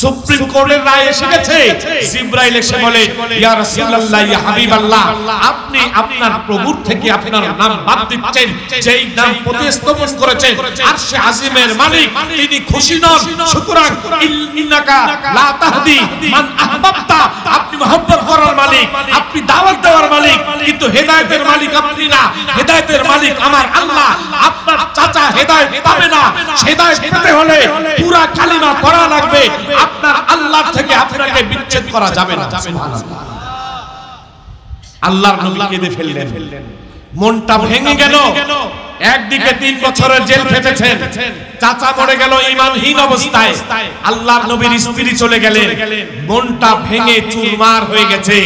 সুপ্রিম কোর্টের রায় এসে গেছে। জিবরাইল এসে বলে, ইয়া রাসূলুল্লাহ, ইয়া হাবিবাল্লাহ, আপনি আপনার প্রভুর থেকে আপনার নাম বাদ দিচ্ছেন, যেই নাম প্রতিস্থাপন করেছেন আরশে আজিমের মালিক, তিনি খুশি নন। সুতরাং ইন্নাকা লা তাহদি মান আহবাবতা, আপনি মহব্বত করার মালিক, আপনি দাওয়াত দেওয়ার মালিক, কিন্তু হেদায়েতের মালিক আপনি না। হেদায়েতের মালিক আমার আল্লাহ। আপনার চাচা হেদায়েত পাবে না। হেদায়েত পেতে হলে পুরা কালিমা পড়া লাগবে। আপনার আল্লাহ থেকে আপনাকে বিচ্ছেদ করা যাবে না। সুবহানাল্লাহ। আল্লাহর নবী কেঁদে ফেললেন, মনটা ভেঙে গেল। একদিকে 3 বছরের জেল খেটেছেন, চাচা মরে গেল ঈমানহীন অবস্থায়, আল্লাহর নবীর স্ত্রী চলে গেলেন, মনটা ভেঙে চুরমার হয়ে গেছে।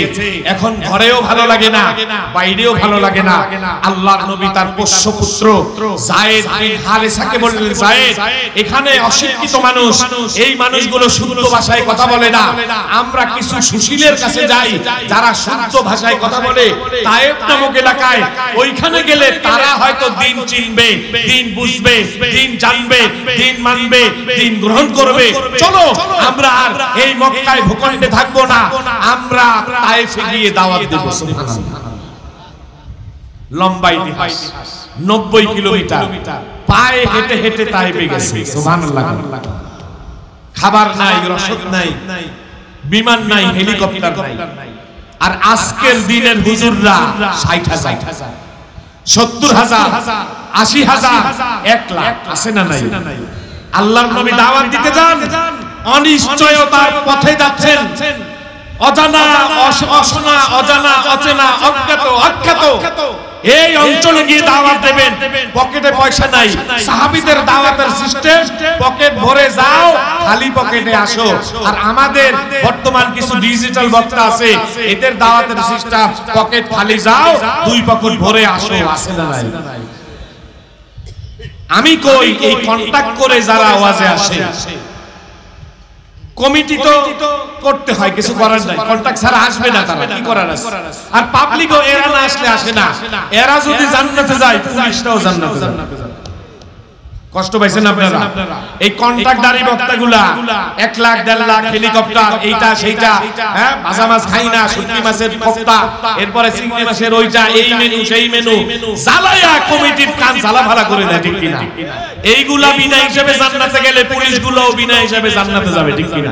এখন ঘরেও ভালো লাগে না, বাইরেও ভালো লাগে না। আল্লাহর নবী তার পোষ্য পুত্র যায়েদ বিন হারেসাকে বললেন, যায়েদ, এখানে অশিক্ষিত মানুষ, এই মানুষগুলো শুদ্ধ ভাষায় কথা বলে না, আমরা কিছু সুশীলের কাছে যাই যারা শুদ্ধ ভাষায় কথা বলে তায়েব নামক এলাকায়। ওইখানে গেলে তারা হয়তো দিন চিনবে, দিন বুঝবে, দিন জানবে, দিন মানবে, দিন গ্রহণ করবে। চলো আমরা আর এই মক্কায় ভূখণ্ডে থাকবো না, আমরা তায়েফে গিয়ে দাওয়াত দেব। সুবহানাল্লাহ। লম্বা ইতিহাস, 90 কিলোমিটার পায়ে হেঁটে হেঁটে তায়েফে গেছে। সুবহানাল্লাহ। খাবার নাই, রসদ নাই, বিমান নাই, হেলিকপ্টার নাই। আর আজকের দিনের হুজুররা 60,000, 70,000, 80,000, 1 লাখ আছে না নাই? আল্লাহর নবী দাওয়াত দিতে যান, অনিশ্চয়তার পথে যাচ্ছেন। অজানা, অশোনা, অজানা, অচেনা, অজ্ঞাত, অখ্যাত এই অঞ্চলে গিয়ে দাওয়াত দেবেন। পকেটে পয়সা নাই। সাহাবীদের দাওয়াতের সিস্টেম পকেট ভরে যাও, খালি পকেটে আসো। আর আমাদের বর্তমান কিছু ডিজিটাল বক্তা আছে, এদের দাওয়াতের সিস্টেম পকেট খালি যাও, 2 পকেট ভরে আসো। আছে না নাই? আমি কই এই কন্টাক্ট করে যারা ওয়াজে আসে, কমিটি তো করতে হয়, কিছু করার নাই, কন্টাক্ট ছাড়া আসবে না, তারা কি করার আছে? আর পাবলিকও এরা না আসলে আসে না। এরা যদি জান্নাতে যায়, পুলিশটাও জান্নাতে যায়। কষ্ট পাইছেন আপনারা? এই কন্ট্রাক্টদারি বক্তাগুলা 1 লাখ 1.5 লাখ হেলিকপ্টার, এইটা সেইটা, হ্যাঁ, ভাজা মাছ খাই না, শুটকি মাছের কোফতা, এরপরে চিংড়ি মাছের ওইটা, এই মেনু সেই মেনু, জ্বালায়া কমিটির কান জ্বালাভালা করে দেয়। ঠিক কিনা? এইগুলা বিনা হিসেবে জান্নাতে গেলে পুলিশগুলোও বিনা হিসেবে জান্নাতে যাবে। ঠিক কিনা?